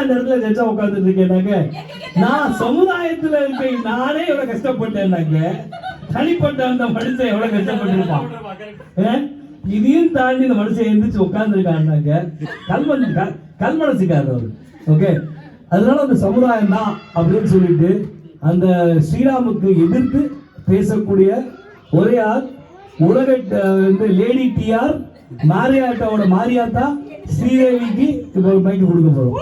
இந்த இடத்துல ஜட்ஜா உட்கார்ந்துட்டு இருக்கேன்னாங்க, நான் சமுதாயத்துல இருக்க நானே எவ்வளவு கஷ்டப்பட்டேன்னாங்க, தனிப்பட்ட அந்த மனுஷன் எவ்வளவு கஷ்டப்பட்டிருப்பான். இதையும் தாண்டி இந்த மனுஷன் எழுந்திரிச்சு உட்கார்ந்துருக்காருனாங்க, கல்மனசுக்காரர் அவரு. ஓகே, அதனால அந்த சமுதாயம் தான் அப்படின்னு சொல்லிட்டு அந்த ஸ்ரீராமுக்கு எதிர்த்து பேசக்கூடிய ஒரே ஆள் உலக லேடி டிஆர் மாரியாத்தாவோட மாரியாத்தா ஸ்ரீதேவிக்கு இப்போ ஒரு மைக்கு கொடுக்க போறோம்.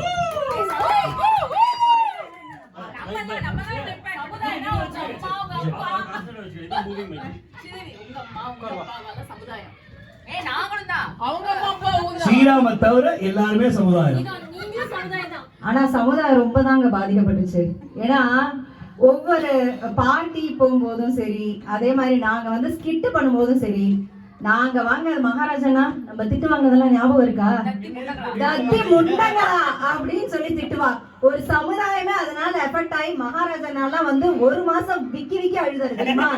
ஸ்ரீராம தவிர எல்லாருமே சமுதாயம். ஆனா சமுதாயம் ரொம்ப தாங்க பாதிக்கப்பட்டுச்சு. ஏன்னா ஒவ்வொரு பார்ட்டி போகும்போதும் சரி, அதே மாதிரி நாங்க வந்து ஸ்கிட் பண்ணும்போதும் சரி, நாங்க வாங்க மகாராஜனா நம்ம திட்டு வாங்கதெல்லாம் ஞாபகம் இருக்கா? தத்தி முண்டங்களா அப்படின்னு சொல்லி திட்டுவா. ஒரு சமுதாயமே அதனால எஃபெக்ட் ஆகி மகாராஜனாலாம் வந்து ஒரு மாசம் விக்கி விக்கி அழுதாரு தெரியுமா?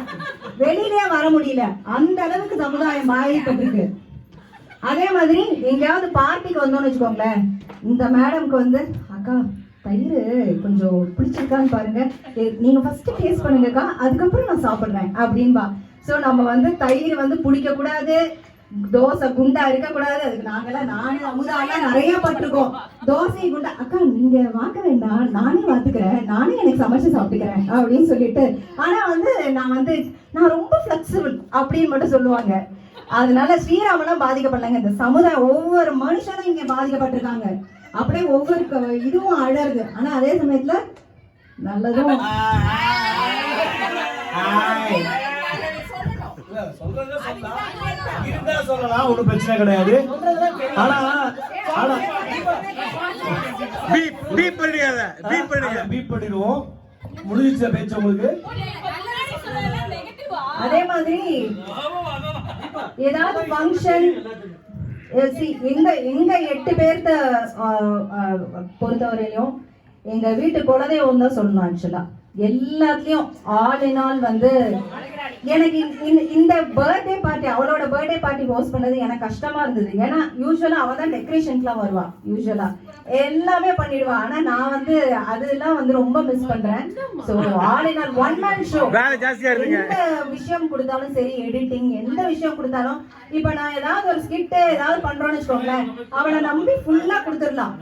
வெளியிலே வர முடியல, அந்த அளவுக்கு சமுதாயம் பாதிக்கப்பட்டிருக்கு. அதே மாதிரி எங்கேயாவது பார்ட்டிக்கு வந்தோம்னு வச்சுக்கோங்களேன், இந்த மேடம்க்கு வந்து அக்கா தயிர் கொஞ்சம் பிடிச்சிருக்கான்னு பாருங்க, நீங்க ஃபர்ஸ்ட் டேஸ்ட் பண்ணுங்கக்கா, அதுக்கப்புறம் நான் சாப்பிடுறேன் அப்படின்பா. ஸோ நம்ம வந்து தயிர் வந்து பிடிக்க கூடாது, தோசை குண்டா இருக்கக்கூடாது. அதுக்கு நாங்கெல்லாம் நானும் அமுதாலாம் நிறைய பட்டிருக்கோம். தோசை குண்டா அக்கா நீங்க வாங்க வேண்டாம், நானே வாத்துக்கிறேன், நானே எனக்கு சமைச்சு சாப்பிட்டுக்கிறேன் அப்படின்னு சொல்லிட்டு. ஆனா வந்து நான் ரொம்ப ஃபிளெக்சிபிள் அப்படின்னு மட்டும் சொல்லுவாங்க. அதனால ஸ்ரீராமெல்லாம் பாதிக்கப்படலாங்க. இந்த சமுதாயம் ஒவ்வொரு மனுஷனும் இங்க பாதிக்கப்பட்டிருக்காங்க. அப்படியே ஒவ்வொரு இதுவும் அழகு. ஆனா அதே சமயத்துல நல்லதும் சொல்லலாம், ஒன்றும் பிரச்சனை கிடையாது. ஆனா பீப் பண்ணிடுவோம். முடிஞ்ச பேச்சு உங்களுக்கு. அதே மாதிரி ஏதாவது ஃபங்க்ஷன் எங்க 8 பேர்த்த பொறுத்தவரையிலும் எங்க வீட்டு குலதெய்வம் தான் சொல்லணும். ஆக்சுவலா எல்லாத்துலயும் ஆல் இன் ஆல் வந்து எனக்கு இந்த பர்த்டே பார்ட்டி, அவளோட பர்த்டே பார்ட்டி ஹோஸ்ட் பண்ணது எனக்கு கஷ்டமா இருந்தது. ஏன்னா யூஸ்வலா அவ தான் டெக்கரேஷன்க்குலாம் வருவா, யூஸ்வலா எல்லாமே பண்ணிடுவா. ஆனா நான் வந்து அதெல்லாம் வந்து ரொம்ப மிஸ் பண்றேன். So all in all one man show. எந்த விஷயம் கொடுத்தாலும் சரி, எடிட்டிங் எந்த விஷயம் கொடுத்தாலும், இப்ப நான் ஏதாவது ஒரு ஸ்கிட் ஏதாவது பண்றோம்னு வச்சுக்கோங்களேன், அவளை நம்பி ஃபுல்லா கொடுத்துடலாம்.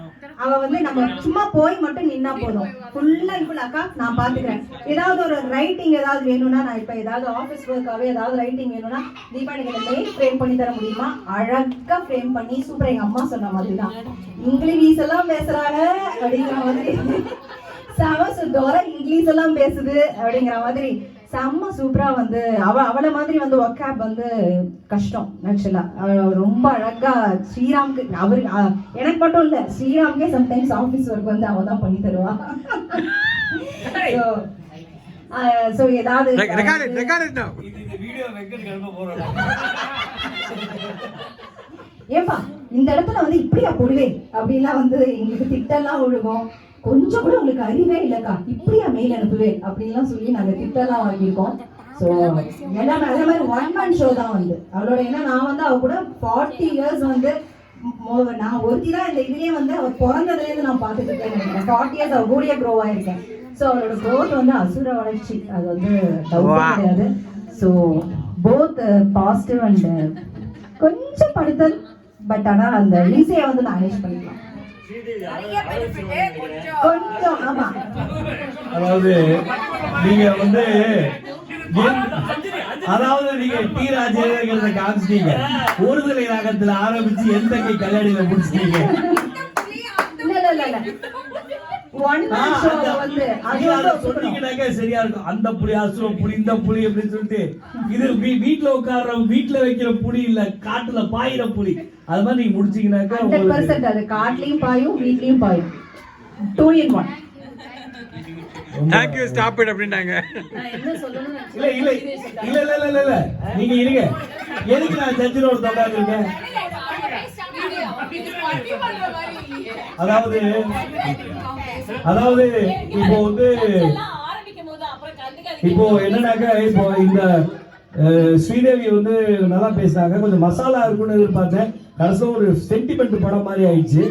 அவ வந்து நம்ம சும்மா போய் மட்டும் நின்னா போதும், ஃபுல்லா அக்கா நான் பாத்துக்கிறேன். ஏதாவது ஒரு ரைட்டிங் ஏதாவது வேணும்னா, நான் இப்ப ஏதாவது ஆபீஸ் ஒர்க்காவே ஏதாவது ரைட்டிங் வேணும்னா, தீபா நீங்க மெயில் ஃப்ரேம் பண்ணி தர முடியுமா? அழகா ஃப்ரேம் பண்ணி சூப்பர். எங்க அம்மா சொன்ன மாதிரி தான் இங்கிலீஷ் எல்லாம் பேசுறாங்க அப்படிங்கிற மாதிரி, செம சுத்தோர இங்கிலீஷ் எல்லாம் பேசுது அப்படிங்கிற மாதிரி செம்ம சூப்பரா வந்து அவளை மாதிரி வந்து ஒர்க் வந்து கஷ்டம். ஆக்சுவலா ரொம்ப அழகா ஸ்ரீராமுக்கு, அவரு எனக்கு மட்டும் இல்ல, ஸ்ரீராமுக்கே சம்டைம்ஸ் ஆபீஸ் ஒர்க் வந்து அவ தான் பண்ணி தருவா. சோ ஏதாவது ஏப்பா இந்த இடத்துல வந்து இப்படியா போடுவேன் அப்படின்லாம் வந்து எங்களுக்கு திட்டெல்லாம் ஒழுகும். கொஞ்சம் கூட உங்களுக்கு அறிவே இல்லக்கா, இப்படியா மெயில் அனுப்புவேன் அப்படின்லாம் சொல்லி நாங்க திட்டெல்லாம் வாங்கியிருக்கோம். ஸோ எல்லாமே அதே மாதிரி ஒன் மேன் ஷோ தான் வந்து அவளோட. ஏன்னா நான் வந்து அவ கூட 40 years வந்து நான் ஒருத்தி தான் இந்த இதுலயே வந்து அவ பிறந்ததுலேருந்து நான் பார்த்துட்டு இருக்கேன். 40 years அவ கூடிய க்ரோ ஆயிருக்கேன். ஸோ அவளோட க்ரோத் வந்து அசுர வளர்ச்சி, அது வந்து டவுட் கிடையாது. ஸோ போத் பாசிட்டிவ் அண்ட் கொஞ்சம் படுத்தல், பட் ஆனா அந்த ஈஸியா வந்து மேனேஜ் பண்ணிக்கலாம் கொஞ்சம். ஆமா, அதாவது நீங்க வந்து நீங்க டி ராஜேந்திரங்கிறத காமிச்சிட்டீங்க, ஒருதலை ராகத்துல ஆரம்பிச்சு எந்த கை கல்யாணியில முடிச்சிட்டீங்க. சரியா இருக்கும். அந்த புலி அசுர புலி, இந்த புலி அப்படின்னு சொல்லிட்டு, இது வீட்டுல உட்கார்ற வீட்டுல வைக்கிற புலி இல்ல, காட்டுல பாயிர புலி. அது மாதிரி நீங்க முடிச்சீங்கன்னாக்கா 100% அது காட்டுலயும் பாயும் வீட்லயும் பாயும், 2 in 1. Thank you, stop it அப்படினாங்க. இல்ல இல்ல இல்ல இல்ல இல்ல இல்ல நீங்க இருங்க. எதுக்கு நான் ஜட்ஜினோட தொடாது இருக்கேன்? அதாவது இப்போ வந்து இப்போ என்னன்னாக்க, இப்போ இந்த ஸ்ரீதேவி வந்து நல்லா பேசினாங்க, கொஞ்சம் மசாலா இருக்குன்னு எதிர்பார்த்தேன். கடைசியில் ஒரு சென்டிமெண்ட் படம் மாதிரி ஆயிடுச்சு.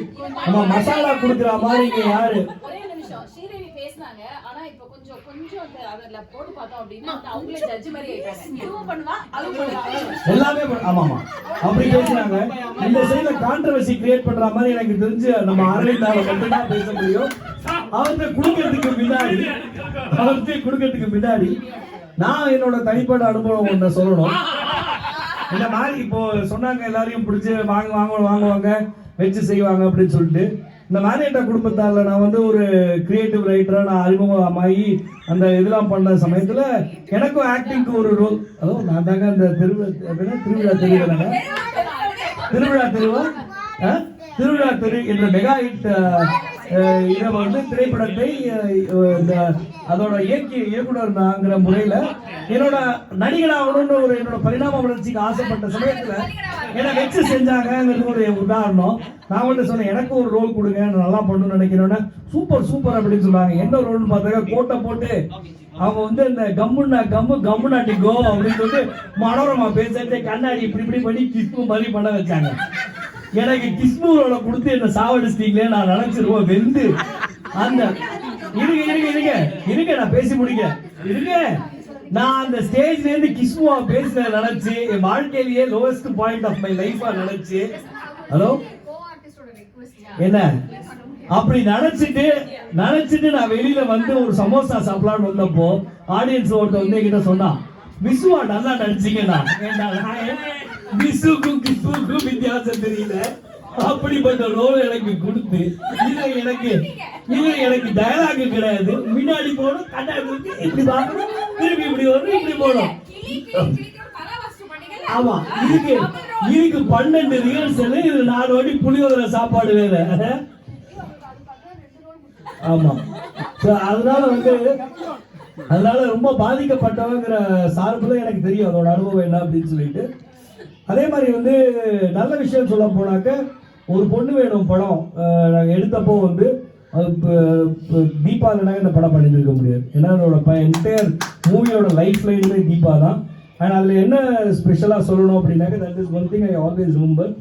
நம்ம மசாலா கொடுக்குற மாதிரி இங்க யாரு ஒரே நிமிஷம் ஸ்ரீதேவி பேசினாங்க. ஆனா இப்ப கொஞ்சம் அதல போட்டு பார்த்தோம் அப்படின்னா அவங்களே ஜட்ஜ் மாதிரி ஆயிட்டாங்க. இதுவும் பண்ணுவா அதுவும் பண்ணுவா எல்லாமே ஆமாமா அப்படி பேசுறாங்க. இந்த சைடுல கான்ட்ரோவர்சி கிரியேட் பண்ற மாதிரி எனக்கு தெரிஞ்சு நம்ம அரவிந்தால மட்டும் தான் பேச முடியும். அவர்கிட்ட கொடுக்கறதுக்கு முன்னாடி நான் என்னோட தனிப்பட்ட அனுபவம் ஒன்றை சொல்லணும். இந்த மாதிரி இப்போ சொன்னாங்க எல்லாரையும் பிடிச்சி வாங்குவாங்க வச்சு செய்வாங்க அப்படின்னு சொல்லிட்டு. இந்த மேனேட்டர் குடும்பத்தால நான் வந்து ஒரு கிரியேட்டிவ் ரைட்டரா நான் அறிமுகமாகி அந்த இதெல்லாம் பண்ண சமயத்துல எனக்கும் ஆக்டிங்க்கு ஒரு ரோல். அதுவும் நான் தாங்க அந்த திருவிழா தெரு என்ற மெகா ஹிட் இதை வந்து திரைப்படத்தை அதோட இயக்குனர் நாங்கிற முறையில என்னோட நடிகனாகணும்னு ஒரு என்னோட பரிணாம வளர்ச்சிக்கு ஆசைப்பட்ட சமயத்துல என்னை வச்சு செஞ்சாங்கிறது ஒரு உதாரணம். நான் வந்து சொன்னேன் எனக்கு ஒரு ரோல் கொடுங்க, நல்லா பண்ணணும்னு நினைக்கிறேன்னா சூப்பர் அப்படின்னு சொன்னாங்க. என்ன ரோல்னு பார்த்தாக்க கோட்டை போட்டு அவங்க வந்து இந்த கம்முனாட்டி கோ அப்படின்னு சொல்லிட்டு மனோரமா பேசிட்டு கண்ணாடி இப்படி பண்ணி கிஸ்மு மாதிரி பண்ண வச்சாங்க. எனக்கு கிஸ்மு ரோலை கொடுத்து என்ன சாவடிச்சிட்டீங்களே நான் நினைச்சிருவோம் வெந்து. அந்த இருங்க நான் பேசி முடிக்க இருங்க. நான் அந்த ஸ்டேஜ்ல இருந்து கிஸ்முவா பேசுற நினைச்சு என் வாழ்க்கையிலேயே லோவஸ்ட் பாயிண்ட் ஆஃப் மை லைஃபா நினைச்சு ஹலோ என்ன அப்படி நினைச்சிட்டு நான் வெளியில வந்து ஒரு சமோசா சாப்பிடலான்னு வந்தப்போ ஆடியன்ஸ் ஒருத்த வந்து என்கிட்ட சொன்னான், விசுவா நல்லா நடிச்சீங்கண்ணா. விசுக்கும் கிஸ்முக்கும் வித்தியாசம் தெரியல. அப்படிப்பட்ட ரோல் எனக்கு கொடுத்து எனக்கு டயலாக் கிடையாது. முன்னாடி போகணும், கண்ணாடி இப்படி பார்க்கணும், திருப்பி இப்படி வரணும், இப்படி போகணும். ஆமா இதுக்கு 12 ரிஹர்சல், இது 4 வாட்டி புளியோதரை சாப்பாடு வேற. ஆமா அதனால ரொம்ப பாதிக்கப்பட்டவங்கிற சார்புல எனக்கு தெரியும் அதோட அனுபவம் என்ன அப்படின்னு சொல்லிட்டு. அதே மாதிரி வந்து நல்ல விஷயம் சொல்ல போனாக்க ஒரு பொண்ணு வேணும் படம் நாங்கள் எடுத்தப்போ வந்து தீபா இல்லைனா இந்த படம் பண்ணியிருக்க முடியாது. ஏன்னா அதோட என்டையர் மூவியோட லைஃப் லைனுமே தீபா தான். அண்ட் அதில் என்ன ஸ்பெஷலாக சொல்லணும் அப்படின்னாக்க that is one thing I always remember.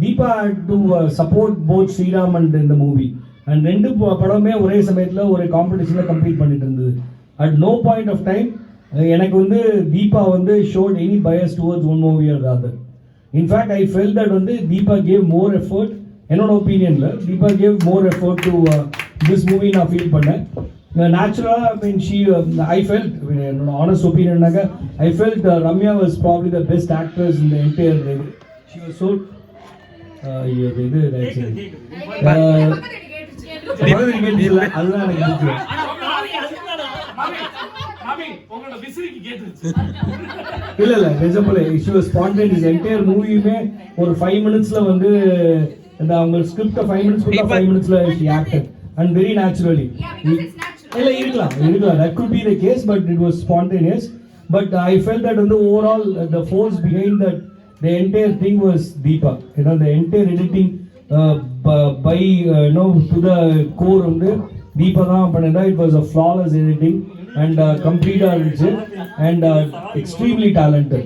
Deepa had to support both Sriram and இந்த மூவி. அண்ட் 2 படமே ஒரே சமயத்தில் ஒரு காம்படிஷனில் கம்ப்ளீட் பண்ணிட்டு இருந்தது. At no point of time எனக்கு வந்து தீபா வந்து showed any bias towards one movie or other. In fact I felt that வந்து தீபா கேவ் மோர் எஃபர்ட். என்னோட ஒப்பீனியனில் Deepa gave more effort to this movie நான் ஃபீல் பண்ணேன். நேச்சுரலாக ஐ மீன் ஐ ஃபெல்ட் என்னோட ஆனஸ்ட் ஒப்பீனியன்னாக்க I felt Ramya was probably the best actress in the entire she was so இது அதுதான் எனக்கு பிடிக்கும். இல்ல நிஜமாலே she was spontaneous. என்டையர் மூவியுமே ஒரு 5 மினிட்ஸ்ல வந்து அந்த அவங்க ஸ்கிரிப்ட் 5 மினிட்ஸ் குள்ள 5 மினிட்ஸ்ல she acted and very naturally. இல்ல இருக்கலாம் that could be the case but it was spontaneous. But I felt that on the overall the force behind that the entire thing was Deepa. You know, the entire editing by to the core வந்து Deepa தான் பண்ணதா. It was a flawless editing and complete and extremely talented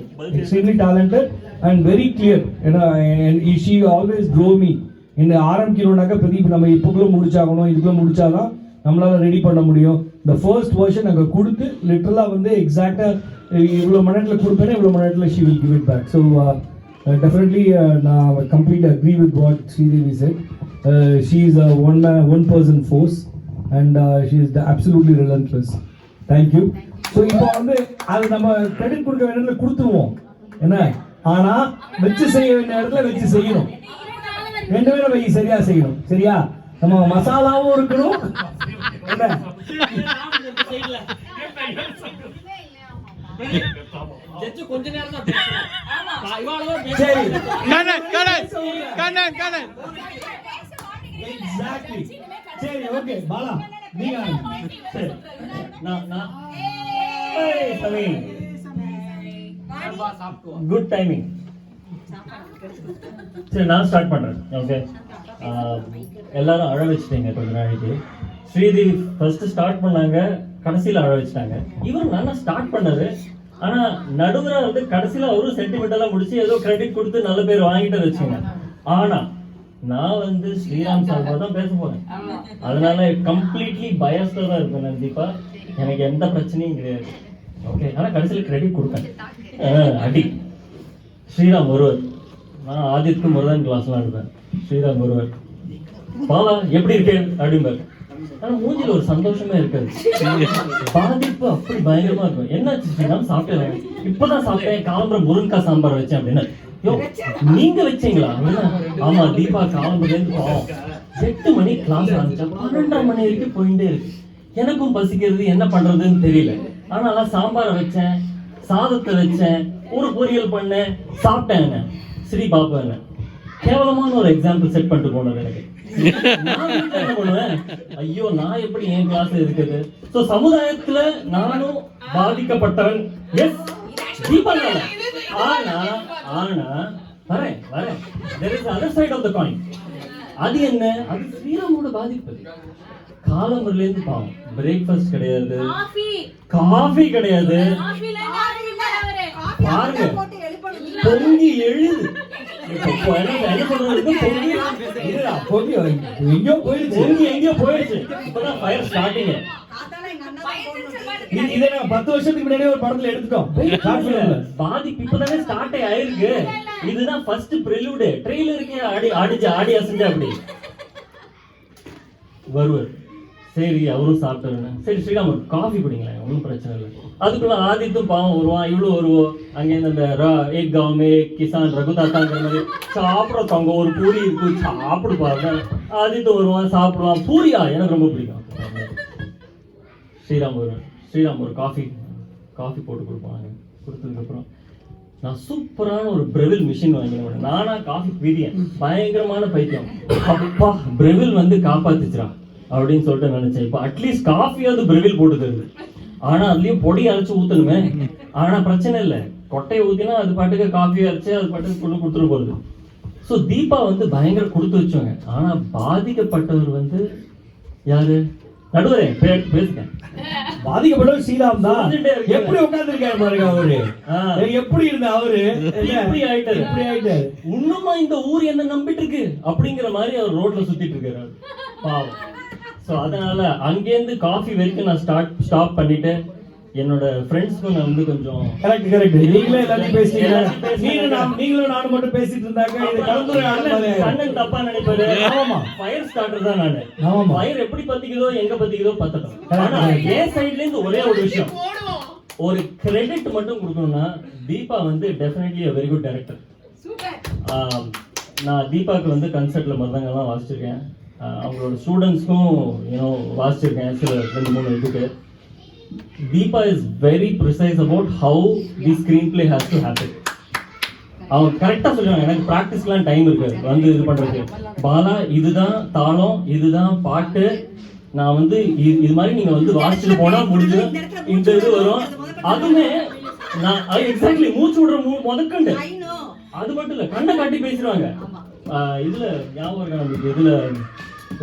and very clear, you know, and she always drove me in the ஆரம்பிக்கணும்னாக்க Pradeep நம்ம இப்போக்குள்ள முடிச்சாகணும், இதுக்குள்ள முடிச்சாதான் நம்மளால ready பண்ண முடியும். the first version அங்க கொடுத்து லிட்டரலா வந்து எக்ஸாக்ட்டா இவ்வளவு மணி நேரத்துல கொடுப்பேன், இவ்வளவு மணி நேரத்துல she will give it back. So definitely I completely agree with what Sridevi said. She is a one person force and she is absolutely relentless. Thank you. So இப்போ வந்து அது நம்ம கிரெடிட் கொடுக்க வேண்டியதுல கொடுத்துருவோம் என்ன, ஆனா வச்சு செய்ய வேண்டிய இடத்துல வச்சு செய்யணும். 2 பேரும் வச்சு சரியா செய்யணும். சரியா, நம்ம மசாலாவும் இருக்கணும் என்ன. கொஞ்ச நேரம் தான் எக்ஸாக்ட்லி. சரி ஓகே பாலா நீங்க சரி குட் டைமிங். சரி நான் ஸ்டார்ட் பண்றேன். ஓகே, எல்லாரும் அழ வச்சுட்டீங்க கொஞ்ச நாளைக்கு. ஸ்ரீதேவி ஃபர்ஸ்ட் ஸ்டார்ட் பண்ணாங்க, கடைசியில் அழ வச்சுட்டாங்க. இவர் நல்லா ஸ்டார்ட் பண்ணாரு, ஆனா நடுவரா வந்து கடைசியில் அவரும் சென்டிமெண்டலா முடிச்சு ஏதோ கிரெடிட் கொடுத்து நல்ல பேர் வாங்கிட்டு வச்சுங்க. ஆனா நான் வந்து ஸ்ரீராம் சார்பா தான் பேச போறேன். அதனால கம்ப்ளீட்லி பயஸ்டா தான் இருப்பேன் கண்டிப்பா. எனக்கு எந்த பிரச்சனையும் கிடையாது. ஓகே, ஆனா கடைசியில் கிரெடிட் கொடுப்பேன். அடி ஸ்ரீராம் ஒருவர். நான் ஆதித்க்கு முருகன் கிளாஸ்லாம் எடுப்பேன். ஸ்ரீராம் ஒருவர் பாலா எப்படி இருக்கு அப்படிம்பாரு. ஆனா மூஞ்சில ஒரு சந்தோஷமே இருக்காது. பாதிப்பு அப்படி பயங்கரமா இருக்கும். என்னாச்சு ஸ்ரீராம் சாப்பிட்டேன், இப்பதான் சாப்பிட்டேன், காலம்புற முருங்கக்காய் சாம்பார் வச்சேன் அப்படின்னு. யோ நீங்க வச்சீங்களா? ஆமா, தீபா காலம்புலேருந்து போவோம். 8 மணி கிளாஸ் ஆரம்பிச்சா 12 மணி வரைக்கும் போயிட்டே இருக்கு. எனக்கும் பசிக்கிறது, என்ன பண்றதுன்னு தெரியல. ஆனா சாம்பாரை வச்சேன், சாதத்தை வச்சேன், ஒரு பொரியல் பண்ணேன், சாப்பிட்டேன். ஸ்ரீ பாப்பா என்ன கேவலமான ஒரு எக்ஸாம்பிள் செட் பண்ணிட்டு போனது எனக்கு. நான் என்ன பண்ணுவேன், ஐயோ நான் எப்படி என் கிளாஸ்ல இருக்குது. சோ சமுதாயத்துல நானும் பாதிக்கப்பட்டவன். எஸ் தீபாவளி. ஆனா ஆனா வரேன் there is the other side of the coin. அது என்ன? அது ஸ்ரீராமோட பாதிப்பு. காலம்புல இருந்து பாவம், பிரேக்ஃபாஸ்ட் கிடையாது, காஃபி கிடையாது. பாருங்க பொங்கி எழுது. எங்கேயோ போயிடுச்சு. இப்பதான் ஃபயர் ஸ்டார்டிங். இதை நாங்க 10 வருஷத்துக்கு முன்னாடியே ஒரு படத்துல எடுத்துட்டோம். பாதிப்பு இப்பதானே ஸ்டார்ட் ஆயிருக்கு. இதுதான் ஃபர்ஸ்ட் பிரெலூட். ட்ரெய்லருக்கே ஆடி அசைஞ்சா அப்படி வருவார். சரி அவரும் சாப்பிட்டாருன்னு. சரி ஸ்ரீராம் ஒரு காஃபி குடிங்களேன், ஒன்றும் பிரச்சனை இல்லை. அதுக்குள்ள ஆதித்தும் பாவம் வருவான், இவ்வளோ வருவோம். அங்கேருந்து அந்த ஏக் காவ் மே கிசான் ரகுதாத்தாங்கிற மாதிரி சாப்பிட்றவங்க ஒரு பூரி இருக்கு, சாப்பிடு பாருங்க. ஆதித்து வருவான், சாப்பிடுவான். பூரியா எனக்கு ரொம்ப பிடிக்கும். ஸ்ரீராம் ஒரு காஃபி போட்டு கொடுப்பாங்க. கொடுத்ததுக்கப்புறம் நான் சூப்பரான ஒரு பிரெவில் மிஷின் வாங்கினேன். நானா காஃபி பிரியன், பயங்கரமான பைத்தியம். அப்பா பிரெவில் வந்து காப்பாத்துச்சுரா அப்படின்னு சொல்லிட்டு நினைச்சேன். இப்போ அட்லீஸ்ட் காஃபியாவது பிரெவில் போட்டு தருது. ஆனா அதுலயும் பொடி அரைச்சு ஊத்தணுமே. ஆனா பிரச்சனை இல்லை, கொட்டையை ஊத்தினா அது பாட்டுக்கு காஃபி அரைச்சு அது பாட்டுக்கு கொண்டு கொடுத்துட்டு போகுது. ஸோ தீபா வந்து பயங்கர கொடுத்து வச்சவங்க. ஆனா பாதிக்கப்பட்டவர் வந்து யாரு? நடுவரே பேசுங்க. பாதிக்கப்பட்டவர் ஸ்ரீராம் தான். எப்படி உட்கார்ந்துருக்காரு பாருங்க அவரு. எப்படி இருந்த அவரு இப்படி ஆயிட்டாரு. இன்னுமா இந்த ஊர் என்ன நம்பிட்டு இருக்கு அப்படிங்கிற மாதிரி அவர் ரோட்ல சுத்திட்டு இருக்காரு பாவம். ஸோ அதனால அங்கேருந்து காஃபி வரைக்கும் நான் ஸ்டாப் பண்ணிட்டு என்னோட ஃப்ரெண்ட்ஸ்க்கும் நான் வந்து கொஞ்சம் கரெக்ட் நீங்களே எல்லாத்தையும் பேசிட்டீங்க. நீங்களும் நானும் மட்டும் பேசிட்டு இருந்தாங்க. இது கண்ணன் தப்பா நினைப்பாரு. ஆமா, ஃபயர் ஸ்டார்டர் தான் நானு. ஃபயர் எப்படி பத்திக்குதோ எங்க பத்திக்குதோ பத்தட்டும். ஆனா என் சைட்ல இருந்து ஒரே ஒரு விஷயம், ஒரு கிரெடிட் மட்டும் கொடுக்கணும்னா தீபா வந்து definitely a very good director. நான் தீபாக்கு வந்து கன்சர்ட்ல மருந்தங்கள்லாம் வாசிச்சிருக்கேன். அவங்களோட ஸ்டூடெண்ட்ஸ்க்கும் வாசிச்சிருக்கேன் சில 2-3 இதுக்கு. Deepa is very precise about how the screenplay has to happen. அவங்க கரெக்டா சொல்லுவாங்க. எனக்கு பிராக்டிஸ்லாம் டைம் இருக்காது வந்து இது பண்றது. பாலா இதுதான் தாளம், இதுதான் பாட்டு, நான் வந்து இது மாதிரி நீங்க வந்து வாசிச்சுட்டு போனா முடிஞ்சு இந்த இது வரும். அதுவுமே நான் எக்ஸாக்ட்லி மூச்சு விடுற முதற்கண்டு. அது மட்டும் இல்ல, கண்ணை காட்டி பேசிடுவாங்க. இதுல ஞாபகம் நம்மளுக்கு இதுல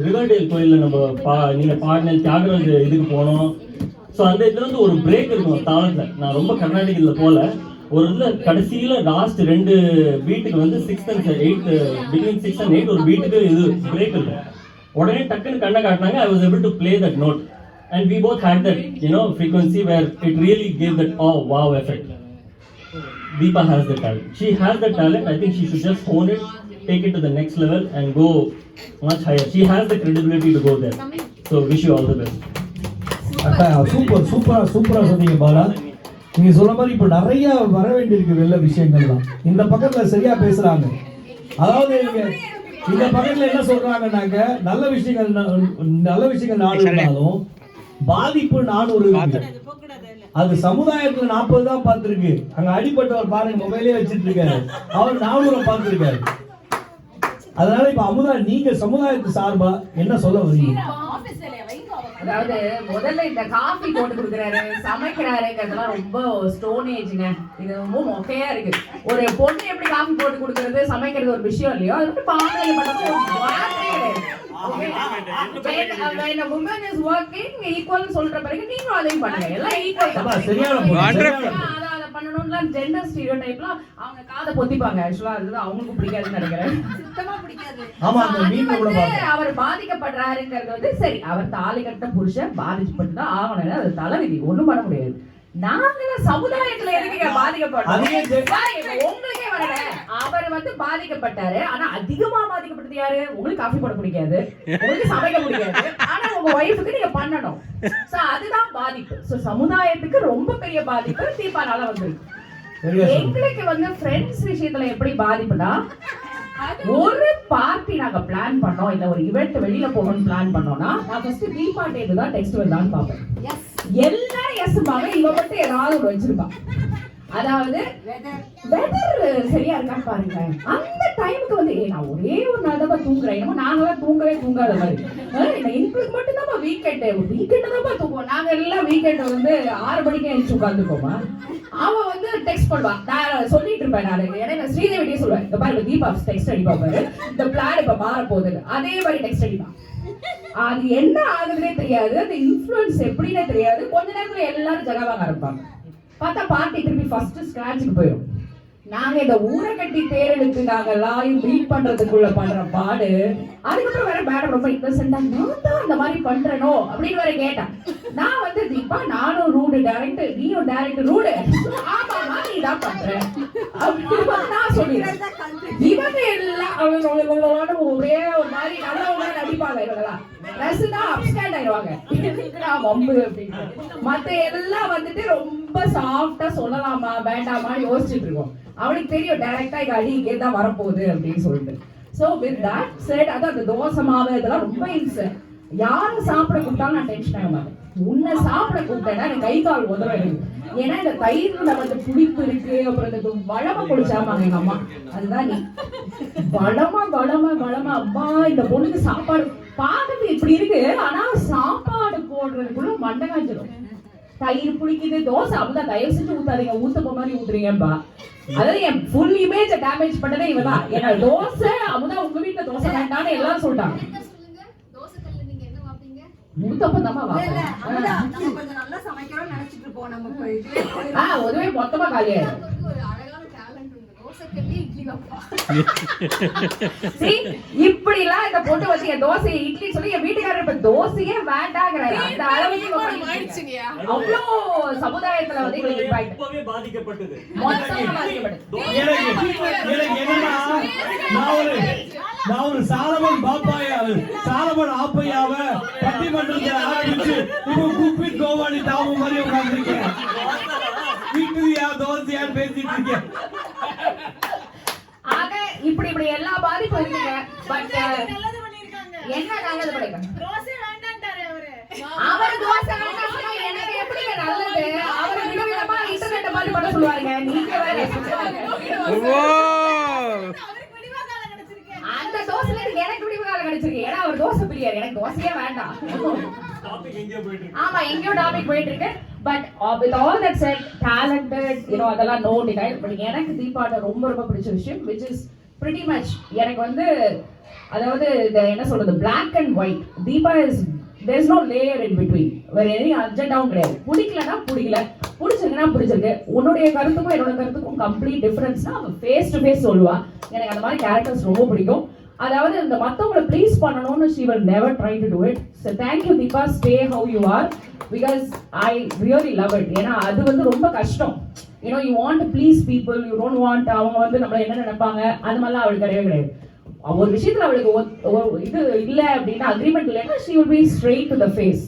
ரிவர்டேல் கோயில்ல நம்ம நீங்க பாடின தியாகராஜ் இதுக்கு போனோம். ஸோ அந்த இதுல வந்து ஒரு பிரேக் இருக்கும் தாளத்துல. நான் ரொம்ப கர்நாடிக் இதுல போல ஒரு இதுல கடைசியில லாஸ்ட் 2 பீட்டுக்கு வந்து 6th and 8th, between 6 and 8 ஒரு பீட்டுக்கு இது பிரேக் இருக்கும். உடனே டக்குன்னு கண்ணை காட்டினாங்க. I was able to play that note and we both had that frequency where it really gave that wow effect. Deepa has the talent. She has the talent. I think she should just hone it, take it to the next level and go much higher. She has the credibility to go there. So wish you all the best. சூப்பரா சொன்னீங்க பாலா. நீங்க சொல்ற மாதிரி இப்ப நிறைய வர வேண்டியிருக்கு வெள்ள விஷயங்கள் தான். இந்த பக்கத்துல சரியா பேசுறாங்க. அதாவது இந்த பக்கத்துல என்ன சொல்றாங்கன்னாக்க நல்ல விஷயங்கள் 4 இருந்தாலும் பாதிப்பு 400 இருக்கு. அது சமுதாயத்துல 40 தான் பார்த்திருக்கு. அங்க அடிப்பட்டவர் பாருங்க மொபைலே வச்சிட்டு இருக்காரு, அவர் 400 பார்த்திருக்காரு. அதனால இப்ப அமுதா நீங்க சமுதாயத்து சார்பா என்ன சொல்ல வரீங்க? அதாவது முதல்ல இந்த காஃபி போட்டு கொடுக்குறாரு, சமைக்கிறாருங்கிறதுலாம் ரொம்ப ஸ்டோன் ஏஜ்ங்க. இது ரொம்ப மொக்கையா இருக்கு. ஒரு பொண்ணு எப்படி காஃபி போட்டு கொடுக்கறது, சமைக்கிறது ஒரு விஷயம் இல்லையோ, அது வந்து பாம்பேல பண்ணது ஒரு வார்த்தை கிடையாது. When a woman is working equal சொல்ற பிறகு நீங்களும் அதையும் பண்ணுங்க. எல்லாம் ஈக்குவல் தான். பண்ணணும்லாம் ஜெண்டர் ஸ்டீரியோடைப்லாம் அவங்க காதை பொத்திப்பாங்க. ஆக்சுவலா அதுதான் அவங்களுக்கு பிடிக்காதுன்னு நினைக்கிறேன். சுத்தமா பிடிக்காது. ஆமா அந்த அது மீன் கூட வந்து பார்த்தேன். அவர் பாதிக்கப்படுறாருங்கிறது வந்து சரி, அவர் தாலி கட்ட புருஷன் பாதிக்கப்பட்டு தான் ஆகணும், அது தலைவிதி, ஒண்ணும் பண்ண முடியாது. நாங்க சமுதாயத்துல எதுக்கு பாதிக்கப்படுறோம்? அதுவே உங்களுக்கே வரல, அவர் வந்து பாதிக்கப்பட்டாரு. ஆனா அதிகமா பாதிக்கப்பட்டது யாரு? உங்களுக்கு காஃபி போட பிடிக்காது, உங்களுக்கு சமைக்க பிடிக்காது, ஆனா உங்க ஒய்ஃபுக்கு நீங்க பண்ணணும். சோ அதுதான் பாதிப்பு. சோ சமுதாயத்துக்கு ரொம்ப பெரிய பாதிப்பு தீபாவளியால வந்திருக்கு. சரியா சொன்னீங்க. எங்களுக்கு வந்து ஃப்ரெண்ட்ஸ் விஷயத்துல எப்படி பாதிப்புனா, ஒரு பார்ட்டி நாங்க பிளான் பண்ணோம், இல்ல ஒரு இவெண்ட் வெளியில போகணும்னு பிளான் பண்ணோம்னா நான் ஃபர்ஸ்ட் தீபா டேட் தான் டெக்ஸ்ட் வந்தான்னு பாப்பேன். எல்லாரும் எஸ்பாங்க, இவ மட்டும் ஏதாவது ஒரு வச்சிருப்பான். அதாவது வெதர் சரியா இருக்கான்னு பாருங்க. அந்த டைமுக்கு வந்து நான் ஒரே ஒரு நாள் தான் தூங்குறேன், என்னமோ நாங்களாம் தூங்கவே தூங்காத மாதிரி. எங்களுக்கு மட்டும் தான் வீக்கெண்ட் தான் தூங்குவோம். நாங்க எல்லாம் வீக்கெண்ட் வந்து 6 மணிக்கு எழுந்து உட்காந்துக்கோமா. அவன் வந்து டெக்ஸ்ட் பண்ணுவான், நான் சொல்லிட்டு இருப்பேன். நான் ஸ்ரீதேவிட்டே சொல்லுவேன், இந்த பாரு தீபா டெக்ஸ்ட் அடிப்பா பாரு, இந்த பிளான் இப்ப மாற போகுது, அதே மாதிரி டெக்ஸ்ட் அடிப்பான். அது என்ன ஆகுதுன்னே தெரியாது, அந்த இன்ஃப்ளூயன்ஸ் எப்படின்னே தெரியாது. கொஞ்ச நேரத்துல எல்லாரும் ஜகாவாக ஆரம்பிப்பாங்க. பார்த்தா பார்ட்டி திருப்பி ஃபர்ஸ்ட் ஸ்கிராட்சுக்கு போயிடும். நாங்க இந்த ஊரை கட்டி தேரலுக்கு நாங்க எல்லாரும் மீட் பண்றதுக்குள்ள பண்ற பாடு. அதுக்கப்புறம் வேற மேடம் ரொம்ப இன்னசென்டா நான் தான் அந்த மாதிரி பண்றனோ அப்படின்னு வேற கேட்டேன். நான் வந்து தீபா நானும் ரூடு டைரக்ட், நீயும் டைரக்ட் ரூடு, ஆமாமா நீ தான் பண்ற அப்படின்னு நான் சொல்லிடுறேன். இவங்க எல்லாம் அவங்க ஒரே ஒரு மாதிரி நல்லவங்க நடிப்பாங்க. இவங்கெல்லாம் ட்ரெஸ் தான் அப்ஸ்டாண்ட் ஆயிடுவாங்க, வம்பு அப்படின்னு. மத்த எல்லாம் வந்துட்டு ரொம்ப சாஃப்டா சொல்லலாமா வேண்டாமான்னு யோசிச்சுட்டு இருக்கோம். அவனுக்கு தெரியும் டைரக்டா இங்க அடி இங்கே தான் வரப்போகுது அப்படின்னு சொல்லிட்டு. சோ வித் தட் செட், அதான் அந்த தோசை மாவு இதெல்லாம் ரொம்ப இன்சன். யாரும் சாப்பிட கூப்பிட்டாலும் நான் டென்ஷன் ஆக மாட்டேன். உன்னை சாப்பிட கூப்பிட்டேன்னா எனக்கு கை கால் உதவ இருக்கு. ஏன்னா இந்த தயிர்ல வந்து புளிப்பு இருக்கு, அப்புறம் இந்த வளமா குடிச்சாமாங்க எங்க அம்மா, அதுதான் நீ வளமா வளமா வளமா. அம்மா இந்த பொண்ணுக்கு சாப்பாடு பார்க்கறது இப்படி இருக்கு, ஆனா சாப்பாடு போடுறதுக்குள்ள மண்டை காய்ச்சிடும். தயிர் புளிக்குது, தோசை அப்படிதான், தயவு செஞ்சு ஊத்தாதீங்க, ஊத்தப்ப மாதிரி ஊத்துறீங்கப்பா. அதாவது என் ஃபுல் இமேஜ் டேமேஜ் பண்ணதே இவதான். ஏன்னா தோசை அப்படிதான், உங்க வீட்டுல தோசை வேண்டாம்னு எல்லாரும் சொல்லிட்டாங்க. ஊத்தப்பம் தான் உதவே மொத்தமா காலியாயிடும். இப்படி எல்லாம் இந்த பொண்ணு வச்சு என் தோசையை இட்லி சொல்லி என் வீட்டுக்காரர் இப்ப தோசையே வேண்டாங்கிறாரு. அந்த அளவுக்கு அவ்வளோ சமுதாயத்துல வந்து பாதிக்கப்பட்டது. நான் ஒரு சாலமன் சாலமன் ஆப்பையாவ பட்டிமன்றத்தை ஆரம்பிச்சு இப்போ குப்பின் கோவாடி தாவு மாதிரி உட்கார்ந்துருக்கேன். வீட்டுயா தோசையான்னு பேசிட்டு இருக்கேன். ஆக இப்படி இப்படி எல்லா பாதிப்பும் இருக்குங்க. பட் என்ன நல்லது பண்ணிருக்காங்க? அவர் தோசை வேண்டாம்னா எனக்கு எப்படி நல்லது? அவர் விதவிதமா இன்டர்நெட் மாதிரி பண்ண சொல்லுவாருங்க. நீங்க வேற அந்த தோசைல எனக்கு விடிவு காலம் கிடைச்சிருக்கு. ஏன்னா அவர் தோசை பிரியாரு, எனக்கு தோசையே வேண்டாம். ஆமா எங்கேயோ டாபிக் போயிட்டு இருக்கு. But with all that said, talented, அதெல்லாம் no denial. பட் எனக்கு தீபாட்ட ரொம்ப ரொம்ப பிடிச்ச விஷயம் which is pretty much எனக்கு வந்து அதாவது என்ன சொல்றது, black and white. Deepa is there's no layer in between. வேற எதையும் அஜெண்டாவும் கிடையாது. பிடிக்கலன்னா பிடிக்கல, பிடிச்சிருக்குன்னா பிடிச்சிருக்கு. உன்னுடைய கருத்துக்கும் என்னோட கருத்துக்கும் கம்ப்ளீட் டிஃபரன்ஸ்னா அவன் ஃபேஸ் டு ஃபேஸ் சொல்லுவா. எனக்கு அந்த மாதிரி கேரக்டர்ஸ் ரொம்ப பிடிக்கும். அதாவது இந்த மத்தவங்களை ப்ளீஸ் பண்ணணும்னு she will never try to do it. So thank you Deepa, stay how you are because I really love it. ஏன்னா அது வந்து ரொம்ப கஷ்டம். You want to please people, you don't want அவங்க வந்து நம்மள என்ன நினைப்பாங்க அந்த மாதிரிலாம் அவளுக்கு கிடையவே கிடையாது. ஒரு விஷயத்துல அவளுக்கு இது இல்லை அப்படின்னா, அக்ரிமெண்ட் இல்லைன்னா she will be straight to the face.